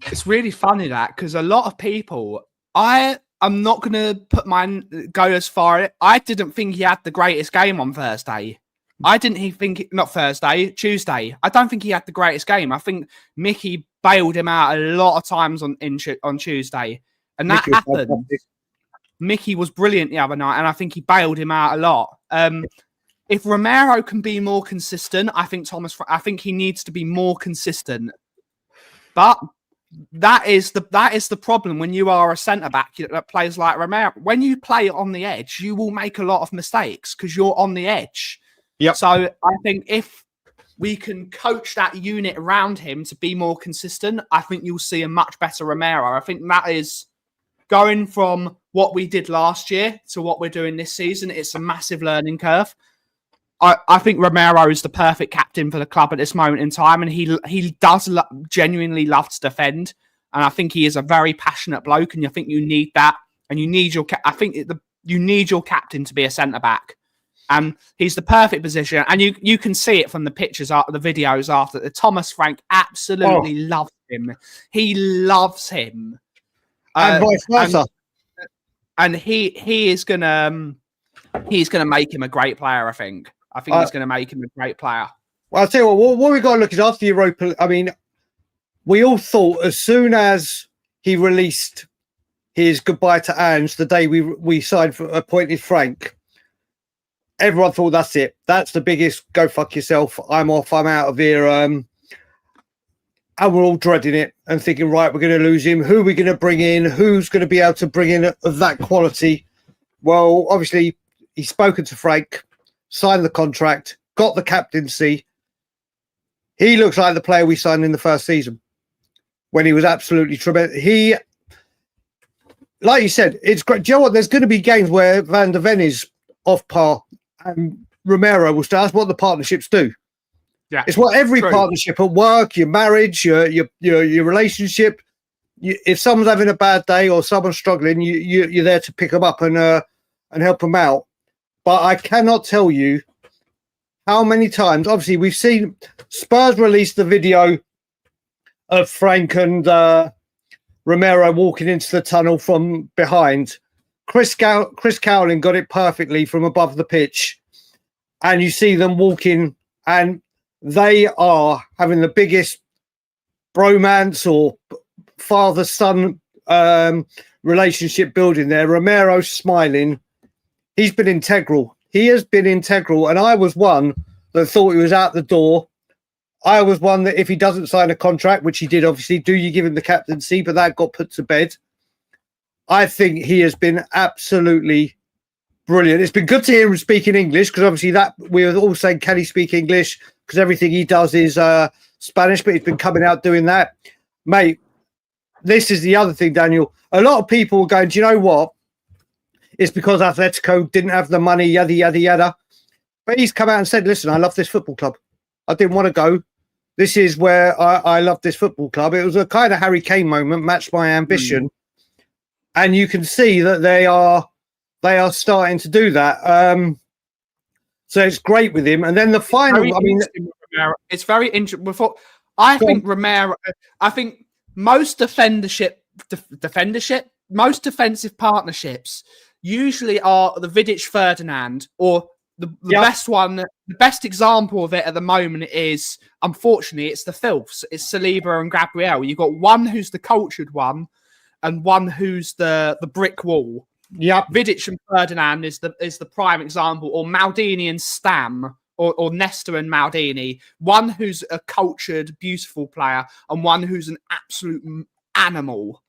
It's really funny that, because a lot of people, I'm not going to go as far. I didn't think he had the greatest game on Thursday. Tuesday. I don't think he had the greatest game. I think Mickey bailed him out a lot of times on Tuesday. And that happened. Mickey was brilliant the other night, and I think he bailed him out a lot. If Romero can be more consistent, I think he needs to be more consistent. But that is the problem when you are a centre back that plays like Romero. When you play on the edge, you will make a lot of mistakes because you're on the edge. Yep. So I think if we can coach that unit around him to be more consistent, I think you'll see a much better Romero. I think that is going from what we did last year to what we're doing this season. It's a massive learning curve. I think Romero is the perfect captain for the club at this moment in time, and he does genuinely love to defend. And I think he is a very passionate bloke, and I think you need that. And you need you need your captain to be a centre back, and he's the perfect position. And you can see it from the pictures, the videos after. Thomas Frank absolutely loves him. He loves him, and vice versa. And he is gonna make him a great player. I think he's going to make him a great player. Well, I'll tell you what we've got to look is after Europa. I mean, we all thought as soon as he released his goodbye to Ange, the day we signed for appointed Frank, everyone thought that's it. That's the biggest go fuck yourself. I'm off. I'm out of here. And we're all dreading it and thinking, right, we're going to lose him. Who are we going to bring in? Who's going to be able to bring in of that quality? Well, obviously, he's spoken to Frank, signed the contract, got the captaincy. He looks like the player we signed in the first season when he was absolutely tremendous. Like you said, it's great. Do you know what? There's going to be games where Van der Ven is off par and Romero will start. That's what the partnerships do. Yeah, it's what every partnership at work, your marriage, your relationship. If someone's having a bad day or someone's struggling, you're there to pick them up and help them out. But I cannot tell you how many times, obviously, we've seen Spurs release the video of Frank and Romero walking into the tunnel from behind. Chris Cowling got it perfectly from above the pitch. And you see them walking, and they are having the biggest bromance or father-son relationship building there. Romero's smiling. He's been integral. He has been integral. And I was one that thought he was out the door. I was one that if he doesn't sign a contract, which he did, obviously, do you give him the captaincy? But that got put to bed. I think he has been absolutely brilliant. It's been good to hear him speak in English because obviously that we were all saying, can he speak English? Because everything he does is Spanish, but he's been coming out doing that. Mate, this is the other thing, Daniel. A lot of people were going, do you know what? It's because Atletico didn't have the money, yada, yada, yada. But he's come out and said, listen, I love this football club. I didn't want to go. This is where I love this football club. It was a kind of Harry Kane moment, matched my ambition. And you can see that they are starting to do that. So it's great with him. And then the final, it's very interesting. I think most most defensive partnerships usually are the Vidic Ferdinand, or the best one. The best example of it at the moment is, unfortunately, it's the Filths. It's Saliba and Gabriel. You've got one who's the cultured one and one who's the brick wall. Yeah, Vidic and Ferdinand is the prime example, or Maldini and Stam, or Nesta and Maldini. One who's a cultured, beautiful player, and one who's an absolute animal.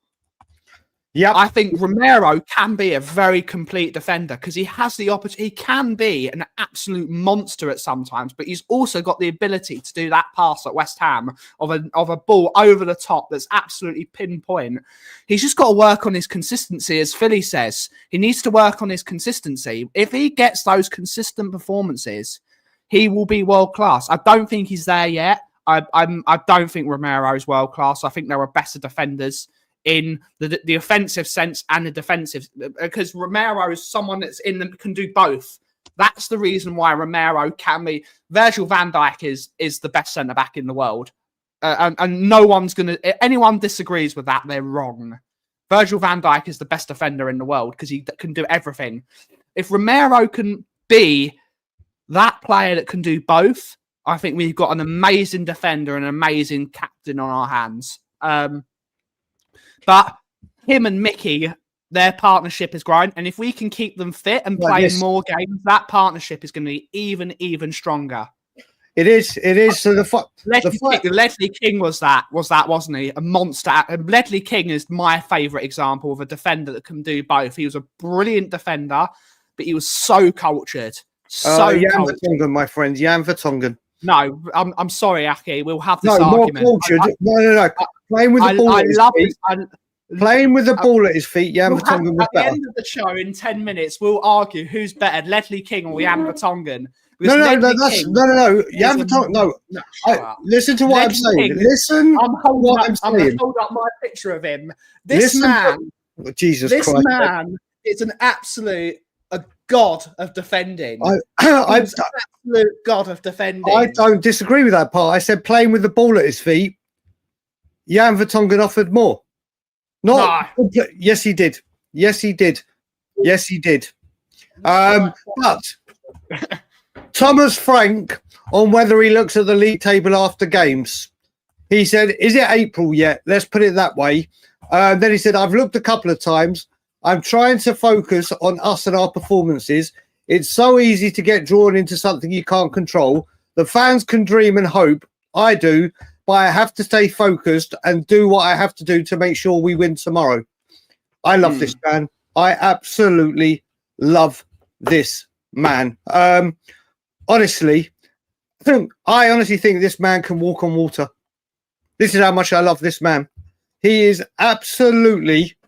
Yeah, I think Romero can be a very complete defender because he has the opportunity. He can be an absolute monster at sometimes, but he's also got the ability to do that pass at West Ham of a ball over the top that's absolutely pinpoint. He's just got to work on his consistency, as Philly says. He needs to work on his consistency. If he gets those consistent performances, he will be world class. I don't think he's there yet. I don't think Romero is world class. I think there are better defenders in the offensive sense and the defensive, because Romero is someone that's can do both. That's the reason why Romero can be. Virgil van Dijk is the best centre back in the world, and no one's gonna. Anyone disagrees with that, they're wrong. Virgil van Dijk is the best defender in the world because he can do everything. If Romero can be that player that can do both, I think we've got an amazing defender and an amazing captain on our hands. But him and Mickey, their partnership is growing. And if we can keep them fit and playing more games, that partnership is going to be even stronger. It is. So Ledley King was that, wasn't he? A monster. Ledley King is my favourite example of a defender that can do both. He was a brilliant defender, but he was so cultured. Jan Vertonghen, my friend. Jan Vertonghen. No, I'm sorry, Aki. We'll have this argument. More cultured. No. Playing with the ball at his feet. Playing with the ball at his feet, Jan Vertonghen was better. At the end of the show, in 10 minutes, we'll argue who's better, Ledley King or Jan Vertonghen. No. Jan Vertonghen. No. Listen to what I'm saying. Listen. I'm going to hold up my picture of him. This man is an absolute god of defending. Absolute god of defending. I don't disagree with that part. I said playing with the ball at his feet, Jan Vertonghen offered more. Yes, he did. But Thomas Frank, on whether he looks at the league table after games, he said, "Is it April yet? Let's put it that way." Then he said, "I've looked a couple of times. I'm trying to focus on us and our performances. It's so easy to get drawn into something you can't control. The fans can dream and hope. I do, but I have to stay focused and do what I have to do to make sure we win tomorrow." I love this man. I absolutely love this man. I honestly think this man can walk on water. This is how much I love this man. He is absolutely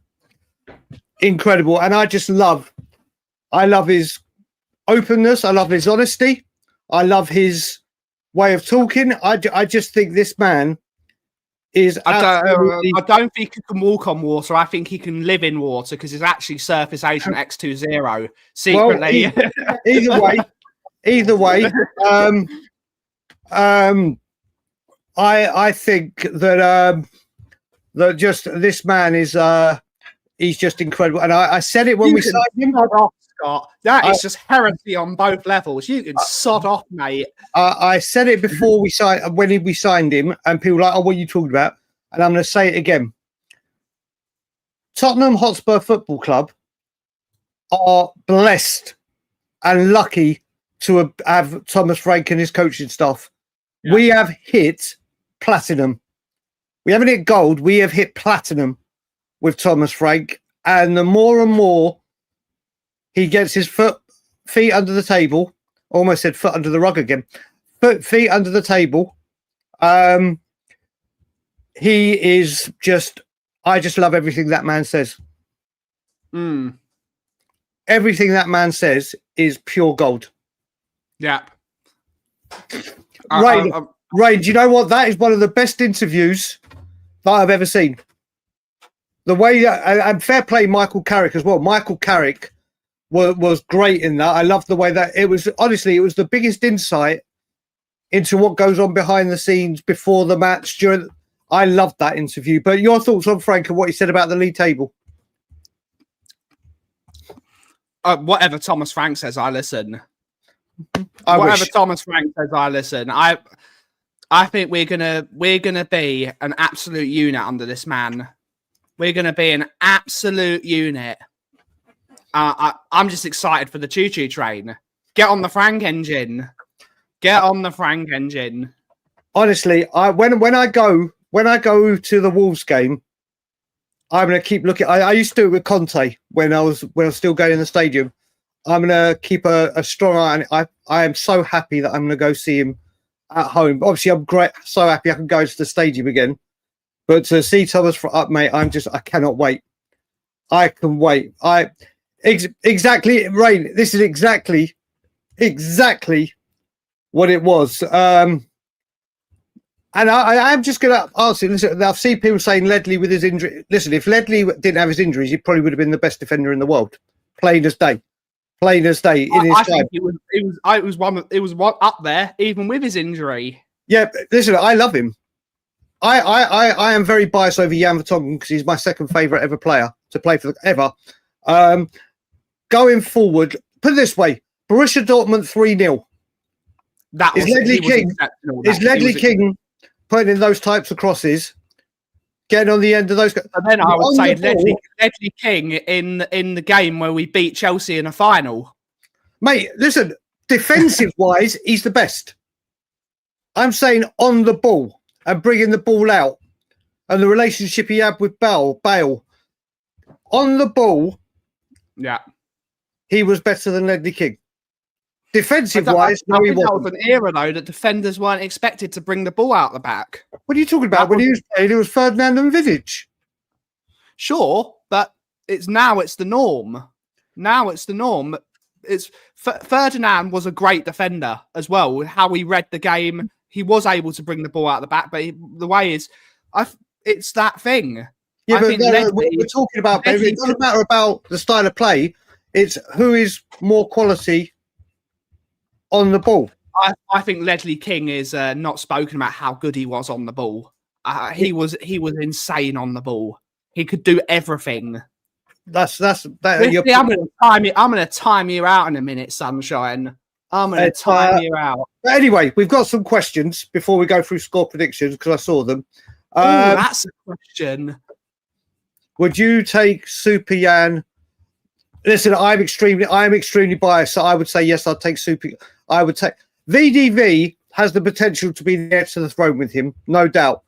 incredible, and I love his openness. I love his honesty. I love his way of talking. I just think this man is. I don't think he can walk on water. I think he can live in water because he's actually Surface Agent X20 secretly. Well, either way. I think that just this man is. He's just incredible. And I said it when we signed him. Scott, that is just heresy on both levels. You can sod off, mate. I said it before we signed him, and people were like, "Oh, what are you talking about?" And I'm going to say it again. Tottenham Hotspur Football Club are blessed and lucky to have Thomas Frank and his coaching staff. Yeah. We have hit platinum. We haven't hit gold. We have hit platinum with Thomas Frank, and the more and more he gets his feet under the table, almost said foot under the rug again, feet under the table, he is just, I just love everything that man says. Everything that man says is pure gold. Yeah. Ray, do you know what? That is one of the best interviews that I've ever seen. The way that, and fair play Michael Carrick as well. Michael Carrick was great in that. I loved the way that it was. Honestly, it was the biggest insight into what goes on behind the scenes before the match. I loved that interview. But your thoughts on Frank and what he said about the league table? Whatever Thomas Frank says, I listen. Whatever Thomas Frank says, I listen. I think we're gonna be an absolute unit under this man. We're gonna be an absolute unit. I'm just excited for the choo-choo train. Get on the Frank engine. Get on the Frank engine. Honestly, when I go to the Wolves game, I'm going to keep looking. I used to do it with Conte when I was still going in the stadium. I'm going to keep a strong eye on it. I am so happy that I'm going to go see him at home. Obviously, I'm so happy I can go to the stadium again. But to see Thomas up, mate, I cannot wait. I can wait. Exactly, Rain. This is exactly what it was. And I'm just going to answer. Listen, I've seen people saying Ledley with his injury. Listen, if Ledley didn't have his injuries, he probably would have been the best defender in the world. Plain as day. In his time. Think it was one up there, even with his injury. Yeah, listen, I love him. I am very biased over Jan Vertonghen because he's my second favourite ever player to play for ever. Going forward, put it this way: Borussia Dortmund 3-0. Is Ledley King putting in those types of crosses, getting on the end of those? And then I would say Ledley King in the game where we beat Chelsea in a final. Mate, listen, defensive wise, he's the best. I'm saying on the ball and bringing the ball out, and the relationship he had with Bale on the ball. Yeah, he was better than Ledley King. Defensive wise, no, he wasn't. That was an era though that defenders weren't expected to bring the ball out the back. What are you talking about? When he was playing, it was Ferdinand and Vidic. Sure, but it's the norm. Now it's the norm. It's Ferdinand was a great defender as well. How he read the game, he was able to bring the ball out the back. But the way is, it's that thing. Yeah, but we're talking about. It doesn't matter about the style of play. It's who is more quality on the ball. I think Ledley King is not spoken about how good he was on the ball. He was insane on the ball. He could do everything. That's I'm gonna time you out in a minute, Sunshine. I'm gonna time you out. But anyway, we've got some questions before we go through score predictions because I saw them. That's a question. Would you take Super Jan? Listen, I'm extremely biased, so I would say yes. I'd take Super. I would take VDV has the potential to be the heir to the throne with him, no doubt.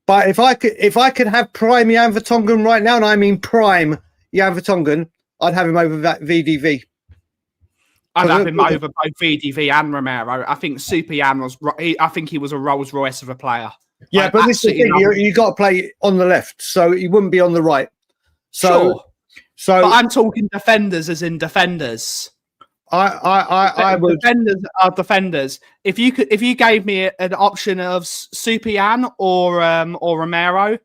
But if I could have prime Jan Vertonghen right now, and I mean prime Jan Vertonghen, I'd have him over that VDV. I'd have him over both VDV and Romero. I think Super Jan I think he was a Rolls Royce of a player. Yeah, but this is the thing. You got to play on the left, so he wouldn't be on the right. Sure. But I'm talking defenders as in defenders. I would. Defenders are defenders. If you gave me an option of Super Jan or Romero,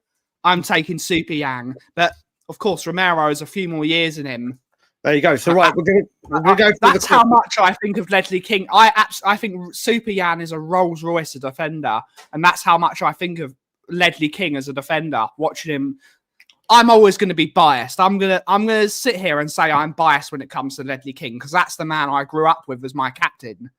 I'm taking Super Jan. But of course, Romero has a few more years in him. There you go. So right, we're going to go. That's how much I think of Ledley King. I think Super Jan is a Rolls Royce defender, and that's how much I think of Ledley King as a defender. Watching him. I'm always going to be biased. I'm gonna sit here and say I'm biased when it comes to Ledley King because that's the man I grew up with as my captain.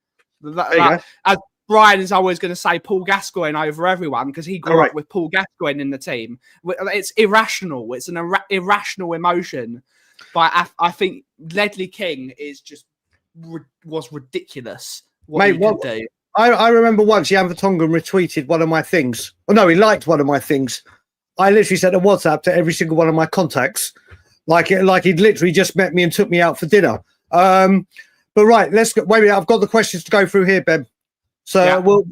As Brian is always going to say Paul Gascoigne over everyone because he grew up with Paul Gascoigne in the team. It's irrational. It's an irrational emotion. But I think Ledley King was ridiculous. What he could do. I remember once Jan Vertonghen retweeted one of my things. Oh no, he liked one of my things. I literally sent a WhatsApp to every single one of my contacts, like he'd literally just met me and took me out for dinner. But right, let's go. Wait a minute, I've got the questions to go through here, Ben. So we'll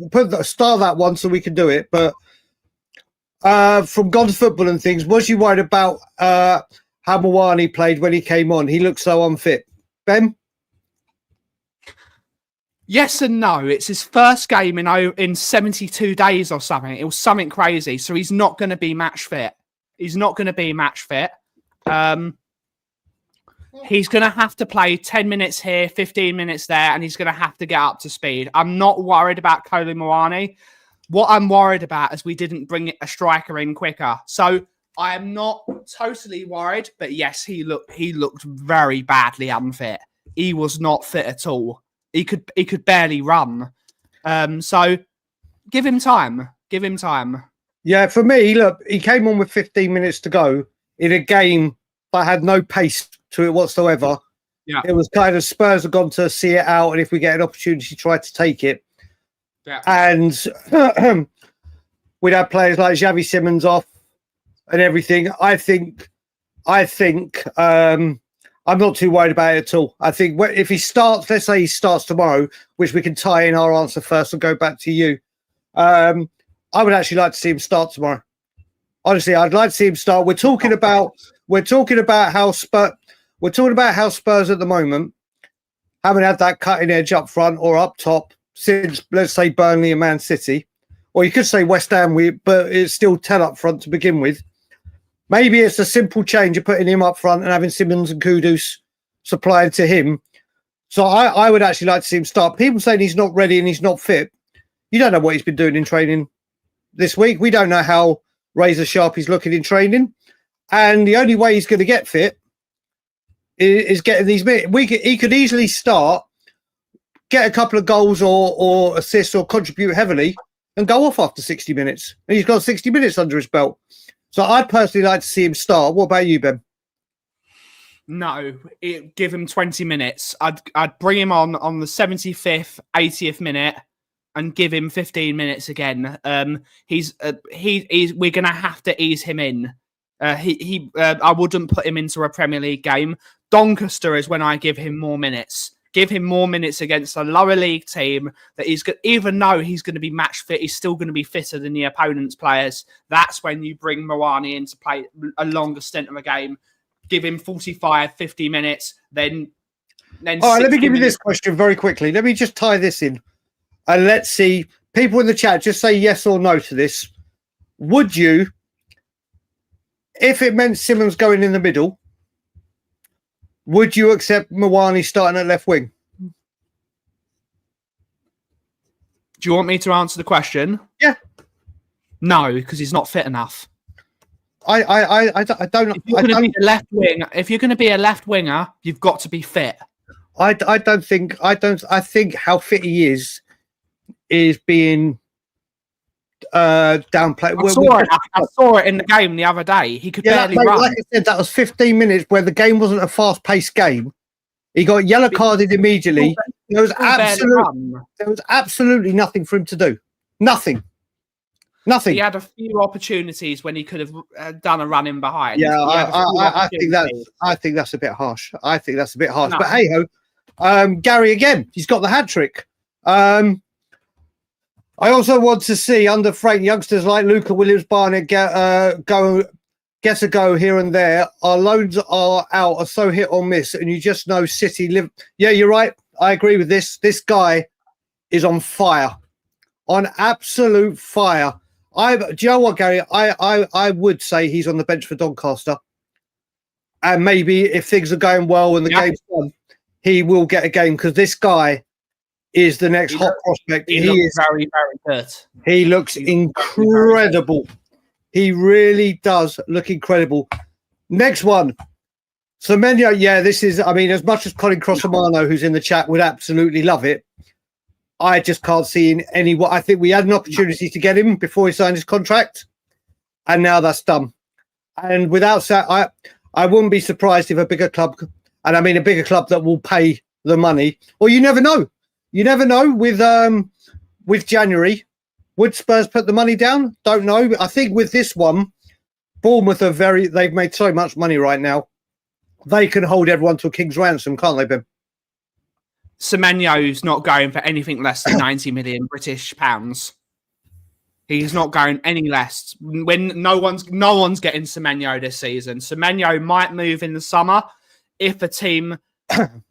start that one so we can do it. But from Gone to Football and things, was you worried about how Mawani played when he came on? He looked so unfit. Ben? Yes and no. It's his first game in 72 days or something. It was something crazy. So he's not going to be match fit. He's going to have to play 10 minutes here, 15 minutes there, and he's going to have to get up to speed. I'm not worried about Kolo Muani. What I'm worried about is we didn't bring a striker in quicker. So I am not totally worried, but yes, he looked very badly unfit. He was not fit at all. He could barely run. So give him time. Give him time. Yeah, for me, look, he came on with 15 minutes to go in a game that had no pace to it whatsoever. Yeah. It was kind of Spurs have gone to see it out, and if we get an opportunity, try to take it. Yeah. And we'd have players like Xavi Simons off. and everything, I think I'm not too worried about it at all. I think if he starts, let's say he starts tomorrow, which we can tie in our answer first and go back to you. I would actually like to see him start tomorrow. Honestly, I'd like to see him start. We're talking about how Spurs at the moment haven't had that cutting edge up front or up top since, let's say, Burnley and Man City, or you could say West Ham, but it's still 10 up front to begin with. Maybe it's a simple change of putting him up front and having Simmons and Kudus supplying to him. So I would actually like to see him start. People saying he's not ready and he's not fit. You don't know what he's been doing in training this week. We don't know how razor sharp he's looking in training. And the only way he's going to get fit is getting these minutes. He could easily start, get a couple of goals or assists or contribute heavily and go off after 60 minutes. And he's got 60 minutes under his belt. So I'd personally like to see him start. What about you, Ben? No, give him 20 minutes. I'd bring him on the 75th, 80th minute and give him 15 minutes again. We're going to have to ease him in. I wouldn't put him into a Premier League game. Doncaster is when I give him more minutes. Give him more minutes against a lower league team that even though he's going to be match fit, he's still going to be fitter than the opponent's players. That's when you bring Moani in to play a longer stint of a game. Give him 45, 50 minutes, then. All right, let me give you this question very quickly. Let me just tie this in. And let's see, people in the chat, just say yes or no to this. Would you, if it meant Simmons going in the middle, would you accept Moani starting at left wing? Do you want me to answer the question? Yeah. No, because he's not fit enough. I don't. If you're going to be a left wing, if you're going to be a left winger, you've got to be fit. I think how fit he is being downplayed. I saw it in the game the other day. He could barely run. Like I said, that was 15 minutes where the game wasn't a fast-paced game. He got yellow carded immediately. There was absolutely nothing for him to do. Nothing. He had a few opportunities when he could have done a run in behind. Yeah, I think that's a bit harsh. No. But hey ho, Gary again. He's got the hat trick. I also want to see under Frank youngsters like Luca Williams-Barnett get a go here and there. Our loans are so hit or miss, and you just know City live. Yeah, you're right. I agree with this. This guy is on fire, on absolute fire. Do you know what, Gary? I would say he's on the bench for Doncaster, and maybe if things are going well and the game's done, he will get a game because this guy is the next hot prospect. He is very, very good. He looks incredible. He really does look incredible. Next one. Semenyo, this is, as much as Colin Crossamano, who's in the chat, would absolutely love it, I just can't see in any way. I think we had an opportunity to get him before he signed his contract, and now that's done. And without that, I wouldn't be surprised if a bigger club, and I mean a bigger club that will pay the money, or you never know. You never know with January. Would Spurs put the money down? Don't know. I think with this one, Bournemouth they've made so much money right now. They can hold everyone to a king's ransom, can't they, Ben? Semenyo's not going for anything less than 90 million British pounds. He's not going any less. When no one's getting Semenyo this season. Semenyo might move in the summer if a team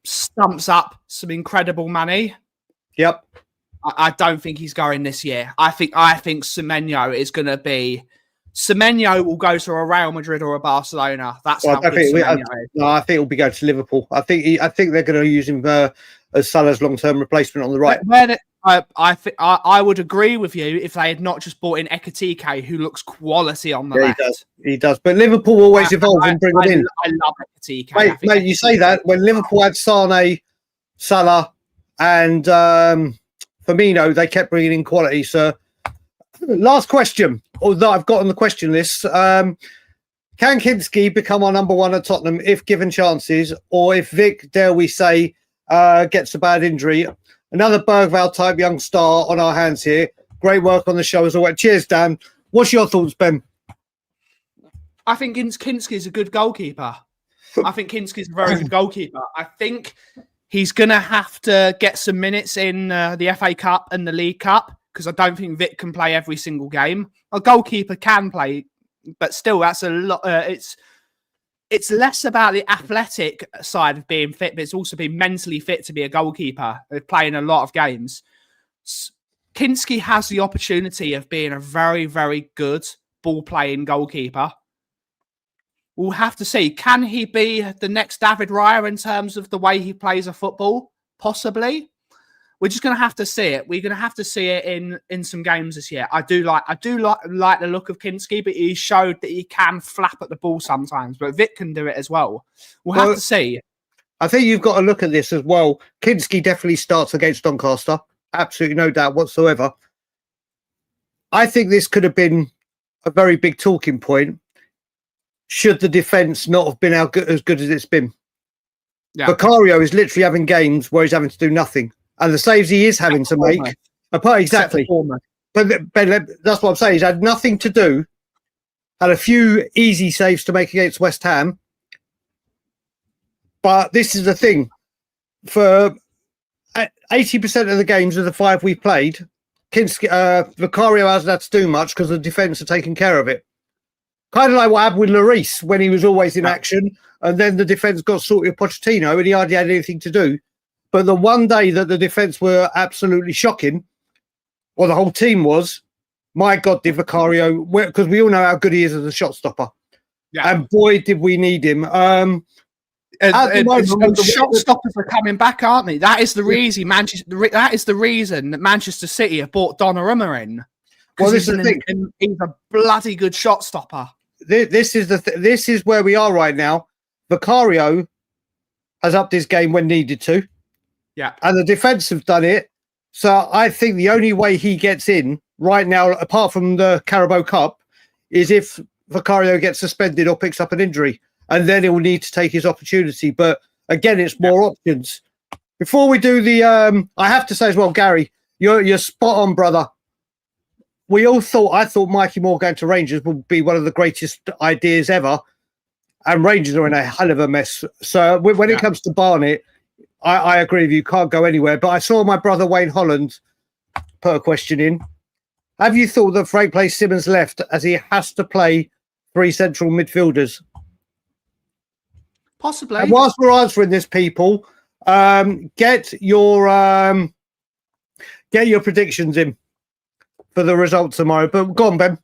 stumps up some incredible money. Yep. I don't think he's going this year. I think Semenyo is going to be. Semenyo will go to a Real Madrid or a Barcelona. That's how good Semenyo is. No, I think he'll be going to Liverpool. I think they're going to use him as Salah's long-term replacement on the right. I would agree with you if they had not just bought in Ekitike, who looks quality on the left. He does. But Liverpool always evolve and bring him in. I love Ekitike. Mate, you say that when Liverpool had Sane, Salah, and Firmino, they kept bringing in quality. So, last question that I've got on the question list. Can Kinski become our number one at Tottenham if given chances, or if Vic, dare we say, gets a bad injury? Another Bergvall type young star on our hands here. Great work on the show as always. Cheers, Dan. What's your thoughts, Ben? I think Kinski is a good goalkeeper. I think Kinski's a very good goalkeeper. I think he's going to have to get some minutes in the FA Cup and the League Cup because I don't think Vic can play every single game. A goalkeeper can play, but still, that's a lot. It's less about the athletic side of being fit, but it's also being mentally fit to be a goalkeeper, playing a lot of games. Kinski has the opportunity of being a very, very good ball-playing goalkeeper. We'll have to see. Can he be the next David Raya in terms of the way he plays a football? Possibly. We're just going to have to see it. We're going to have to see it in some games this year. I do like the look of Kinski, but he showed that he can flap at the ball sometimes. But Vic can do it as well. We'll have to see. I think you've got to look at this as well. Kinski definitely starts against Doncaster. Absolutely no doubt whatsoever. I think this could have been a very big talking point should the defence not have been as good as it's been. Yeah. Vicario is literally having games where he's having to do nothing. And the saves he is having to make... Exactly. But that's what I'm saying. He's had nothing to do. Had a few easy saves to make against West Ham. But this is the thing. For 80% of the games of the 5 we've played, Vicario hasn't had to do much because the defence are taking care of it. Kind of like what happened with Lloris when he was always in action, and then the defence got sorted with Pochettino and he hardly had anything to do. But the one day that the defence were absolutely shocking, or the whole team was, my God, did Vicario, because we all know how good he is as a shot stopper. Yeah. And boy, did we need him. And shot stoppers are coming back, aren't they? That is the reason that Manchester City have bought Donnarumma in. Well, this is the thing. He's a bloody good shot stopper. This is where we are right now. Vicario has upped his game when needed to. Yeah. And the defence have done it. So I think the only way he gets in right now, apart from the Carabao Cup, is if Vicario gets suspended or picks up an injury. And then he'll need to take his opportunity. But again, it's more options. Before we do the... I have to say as well, Gary, you're spot on, brother. I thought Mikey Moore going to Rangers would be one of the greatest ideas ever. And Rangers are in a hell of a mess. So when it comes to Barnet, I agree with you, can't go anywhere. But I saw my brother Wayne Holland put a question in. Have you thought that Frank plays Simmons left as he has to play 3 central midfielders? Possibly. And whilst we're answering this, people, get your predictions in for the result tomorrow. But go on, Ben.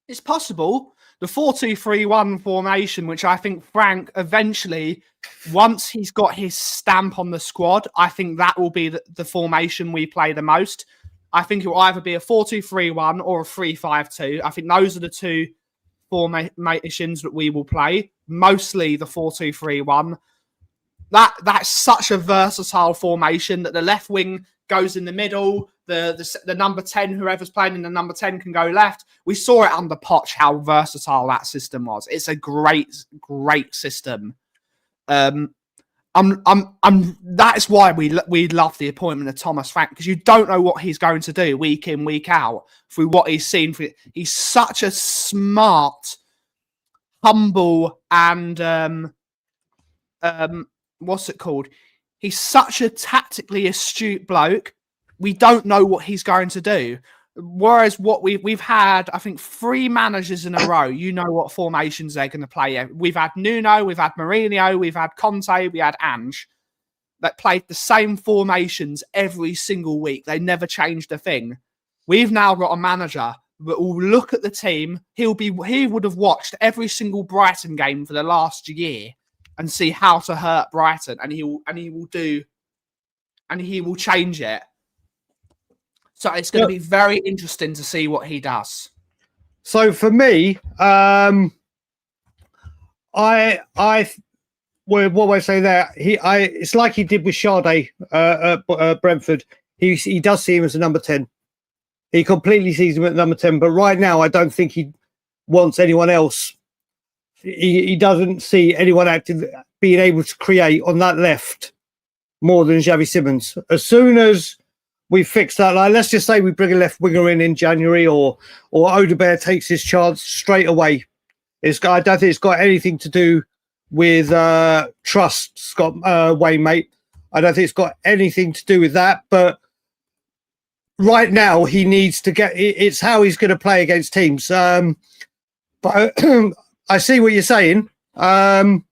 It's possible. The 4-2-3-1 formation, which I think Frank eventually, once he's got his stamp on the squad, I think that will be the formation we play the most. I think it will either be a 4-2-3-1 or a 3-5-2. I think those are the 2 formations that we will play. Mostly the 4-2-3-1. That's such a versatile formation that the left wing goes in the middle. The number 10, whoever's playing in the number 10 can go left. We saw it under Poch how versatile that system was. It's a great system. That is why we love the appointment of Thomas Frank, because you don't know what he's going to do week in, week out through what he's seen. He's such a smart, humble, and what's it called? He's such a tactically astute bloke. We don't know what he's going to do. Whereas what we've had, I think 3 managers in a row, you know what formations they're going to play. We've had Nuno, we've had Mourinho, we've had Conte, we had Ange that played the same formations every single week. They never changed a thing. We've now got a manager that will look at the team. He would have watched every single Brighton game for the last year and see how to hurt Brighton, and he will change it. So it's going to be very interesting to see what he does. So for me, what I say there, it's like he did with Sade at Brentford. He does see him as a number 10. He completely sees him at number 10. But right now, I don't think he wants anyone else. He doesn't see anyone being able to create on that left more than Xavi Simons. As soon as we fix that, like, let's just say we bring a left winger in January, or Odegaard takes his chance straight away. I don't think it's got anything to do with trust, Scott Wayne, mate. I don't think it's got anything to do with that. But right now, he needs to get. It's how he's going to play against teams. But I see what you're saying, and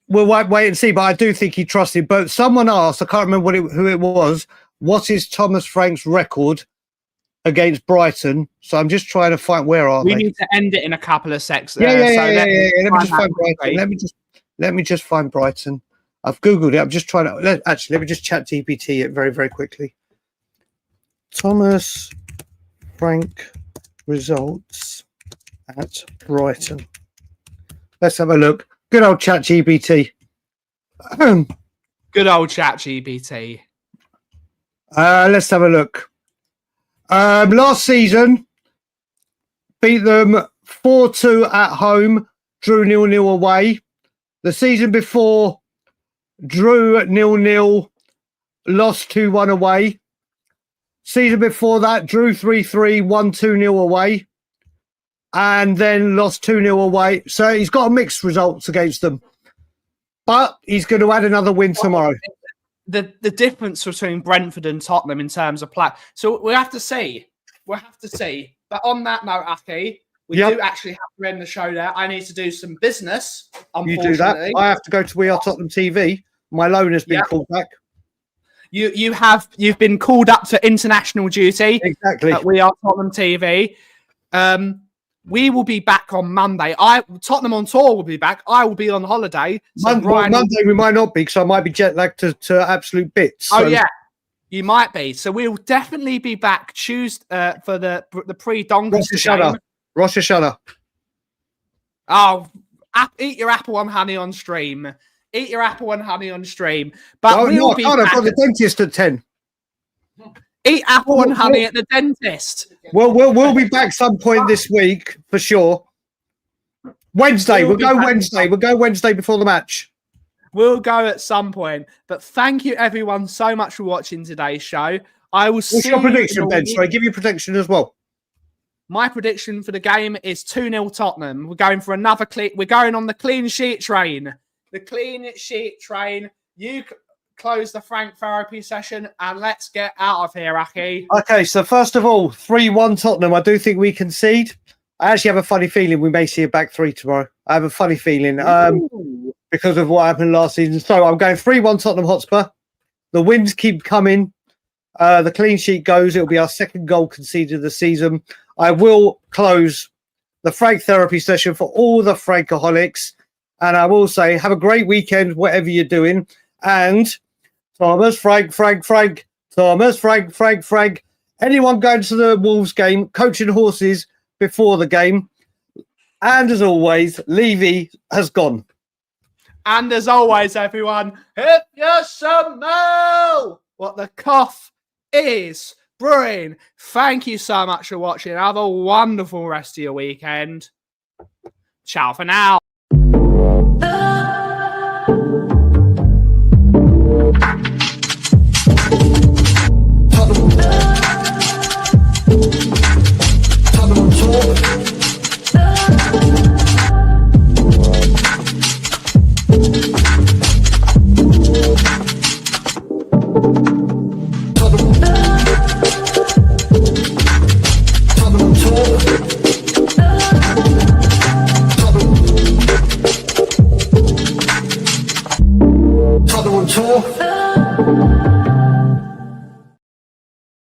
we'll wait and see. But I do think he trusted. But someone asked, I can't remember who it was. What is Thomas Frank's record against Brighton? So I'm just trying to find where are they. We need to end it in a couple of seconds. Yeah. Let me just find Brighton. Let me just find Brighton. I've googled it. I'm just trying to let me just chat GPT it very, very quickly. Thomas Frank results at Brighton. Let's have a look. Good old chat GPT. Good old chat GPT. Let's have a look. Last season, beat them 4-2 at home, drew 0-0 away. The season before, drew 0-0, lost 2-1 away. Season before that, drew 3-3, won 2-0 away, and then lost 2-0 away. So he's got mixed results against them. But he's going to add another win tomorrow. The difference between Brentford and Tottenham in terms of play. So we have to see. We'll have to see. But on that note, Aki, we do actually have to end the show there. I need to do some business. You do that. I have to go to We Are Tottenham TV. My loan has been called back. You've been called up to international duty. Exactly. At We Are Tottenham TV. We will be back on Monday. Tottenham on tour will be back. I will be on holiday. So Monday we might not be, because I might be jet lagged to absolute bits. So. Oh yeah, you might be. So we will definitely be back Tuesday for the pre-Doncaster game. Rosh Hashanah. Oh, eat your apple and honey on stream. Eat your apple and honey on stream. But I've got the dentist at 10. Eat apple and honey at the dentist. Well, we'll be back some point this week for sure. Wednesday. We'll go Wednesday. We'll go Wednesday before the match. We'll go at some point. But thank you, everyone, so much for watching today's show. I will see you. What's your prediction, Ben? Sorry, give you a prediction as well. My prediction for the game is 2-0 Tottenham. We're going for another We're going on the clean sheet train. The clean sheet train. You close the Frank therapy session and let's get out of here, Aki. Okay, so first of all, 3-1 Tottenham. I do think we concede. I actually have a funny feeling we may see a back three tomorrow. I have a funny feeling because of what happened last season. So I'm going 3-1 Tottenham Hotspur. The wins keep coming. The clean sheet goes. It'll be our second goal conceded of the season. I will close the Frank therapy session for all the Frankaholics. And I will say, have a great weekend, whatever you're doing. And Thomas, Frank. Thomas, Frank. Anyone going to the Wolves game, coaching horses before the game. And as always, Levy has gone. And as always, everyone, hit your smell! What the Kauff is brewing. Thank you so much for watching. Have a wonderful rest of your weekend. Ciao for now.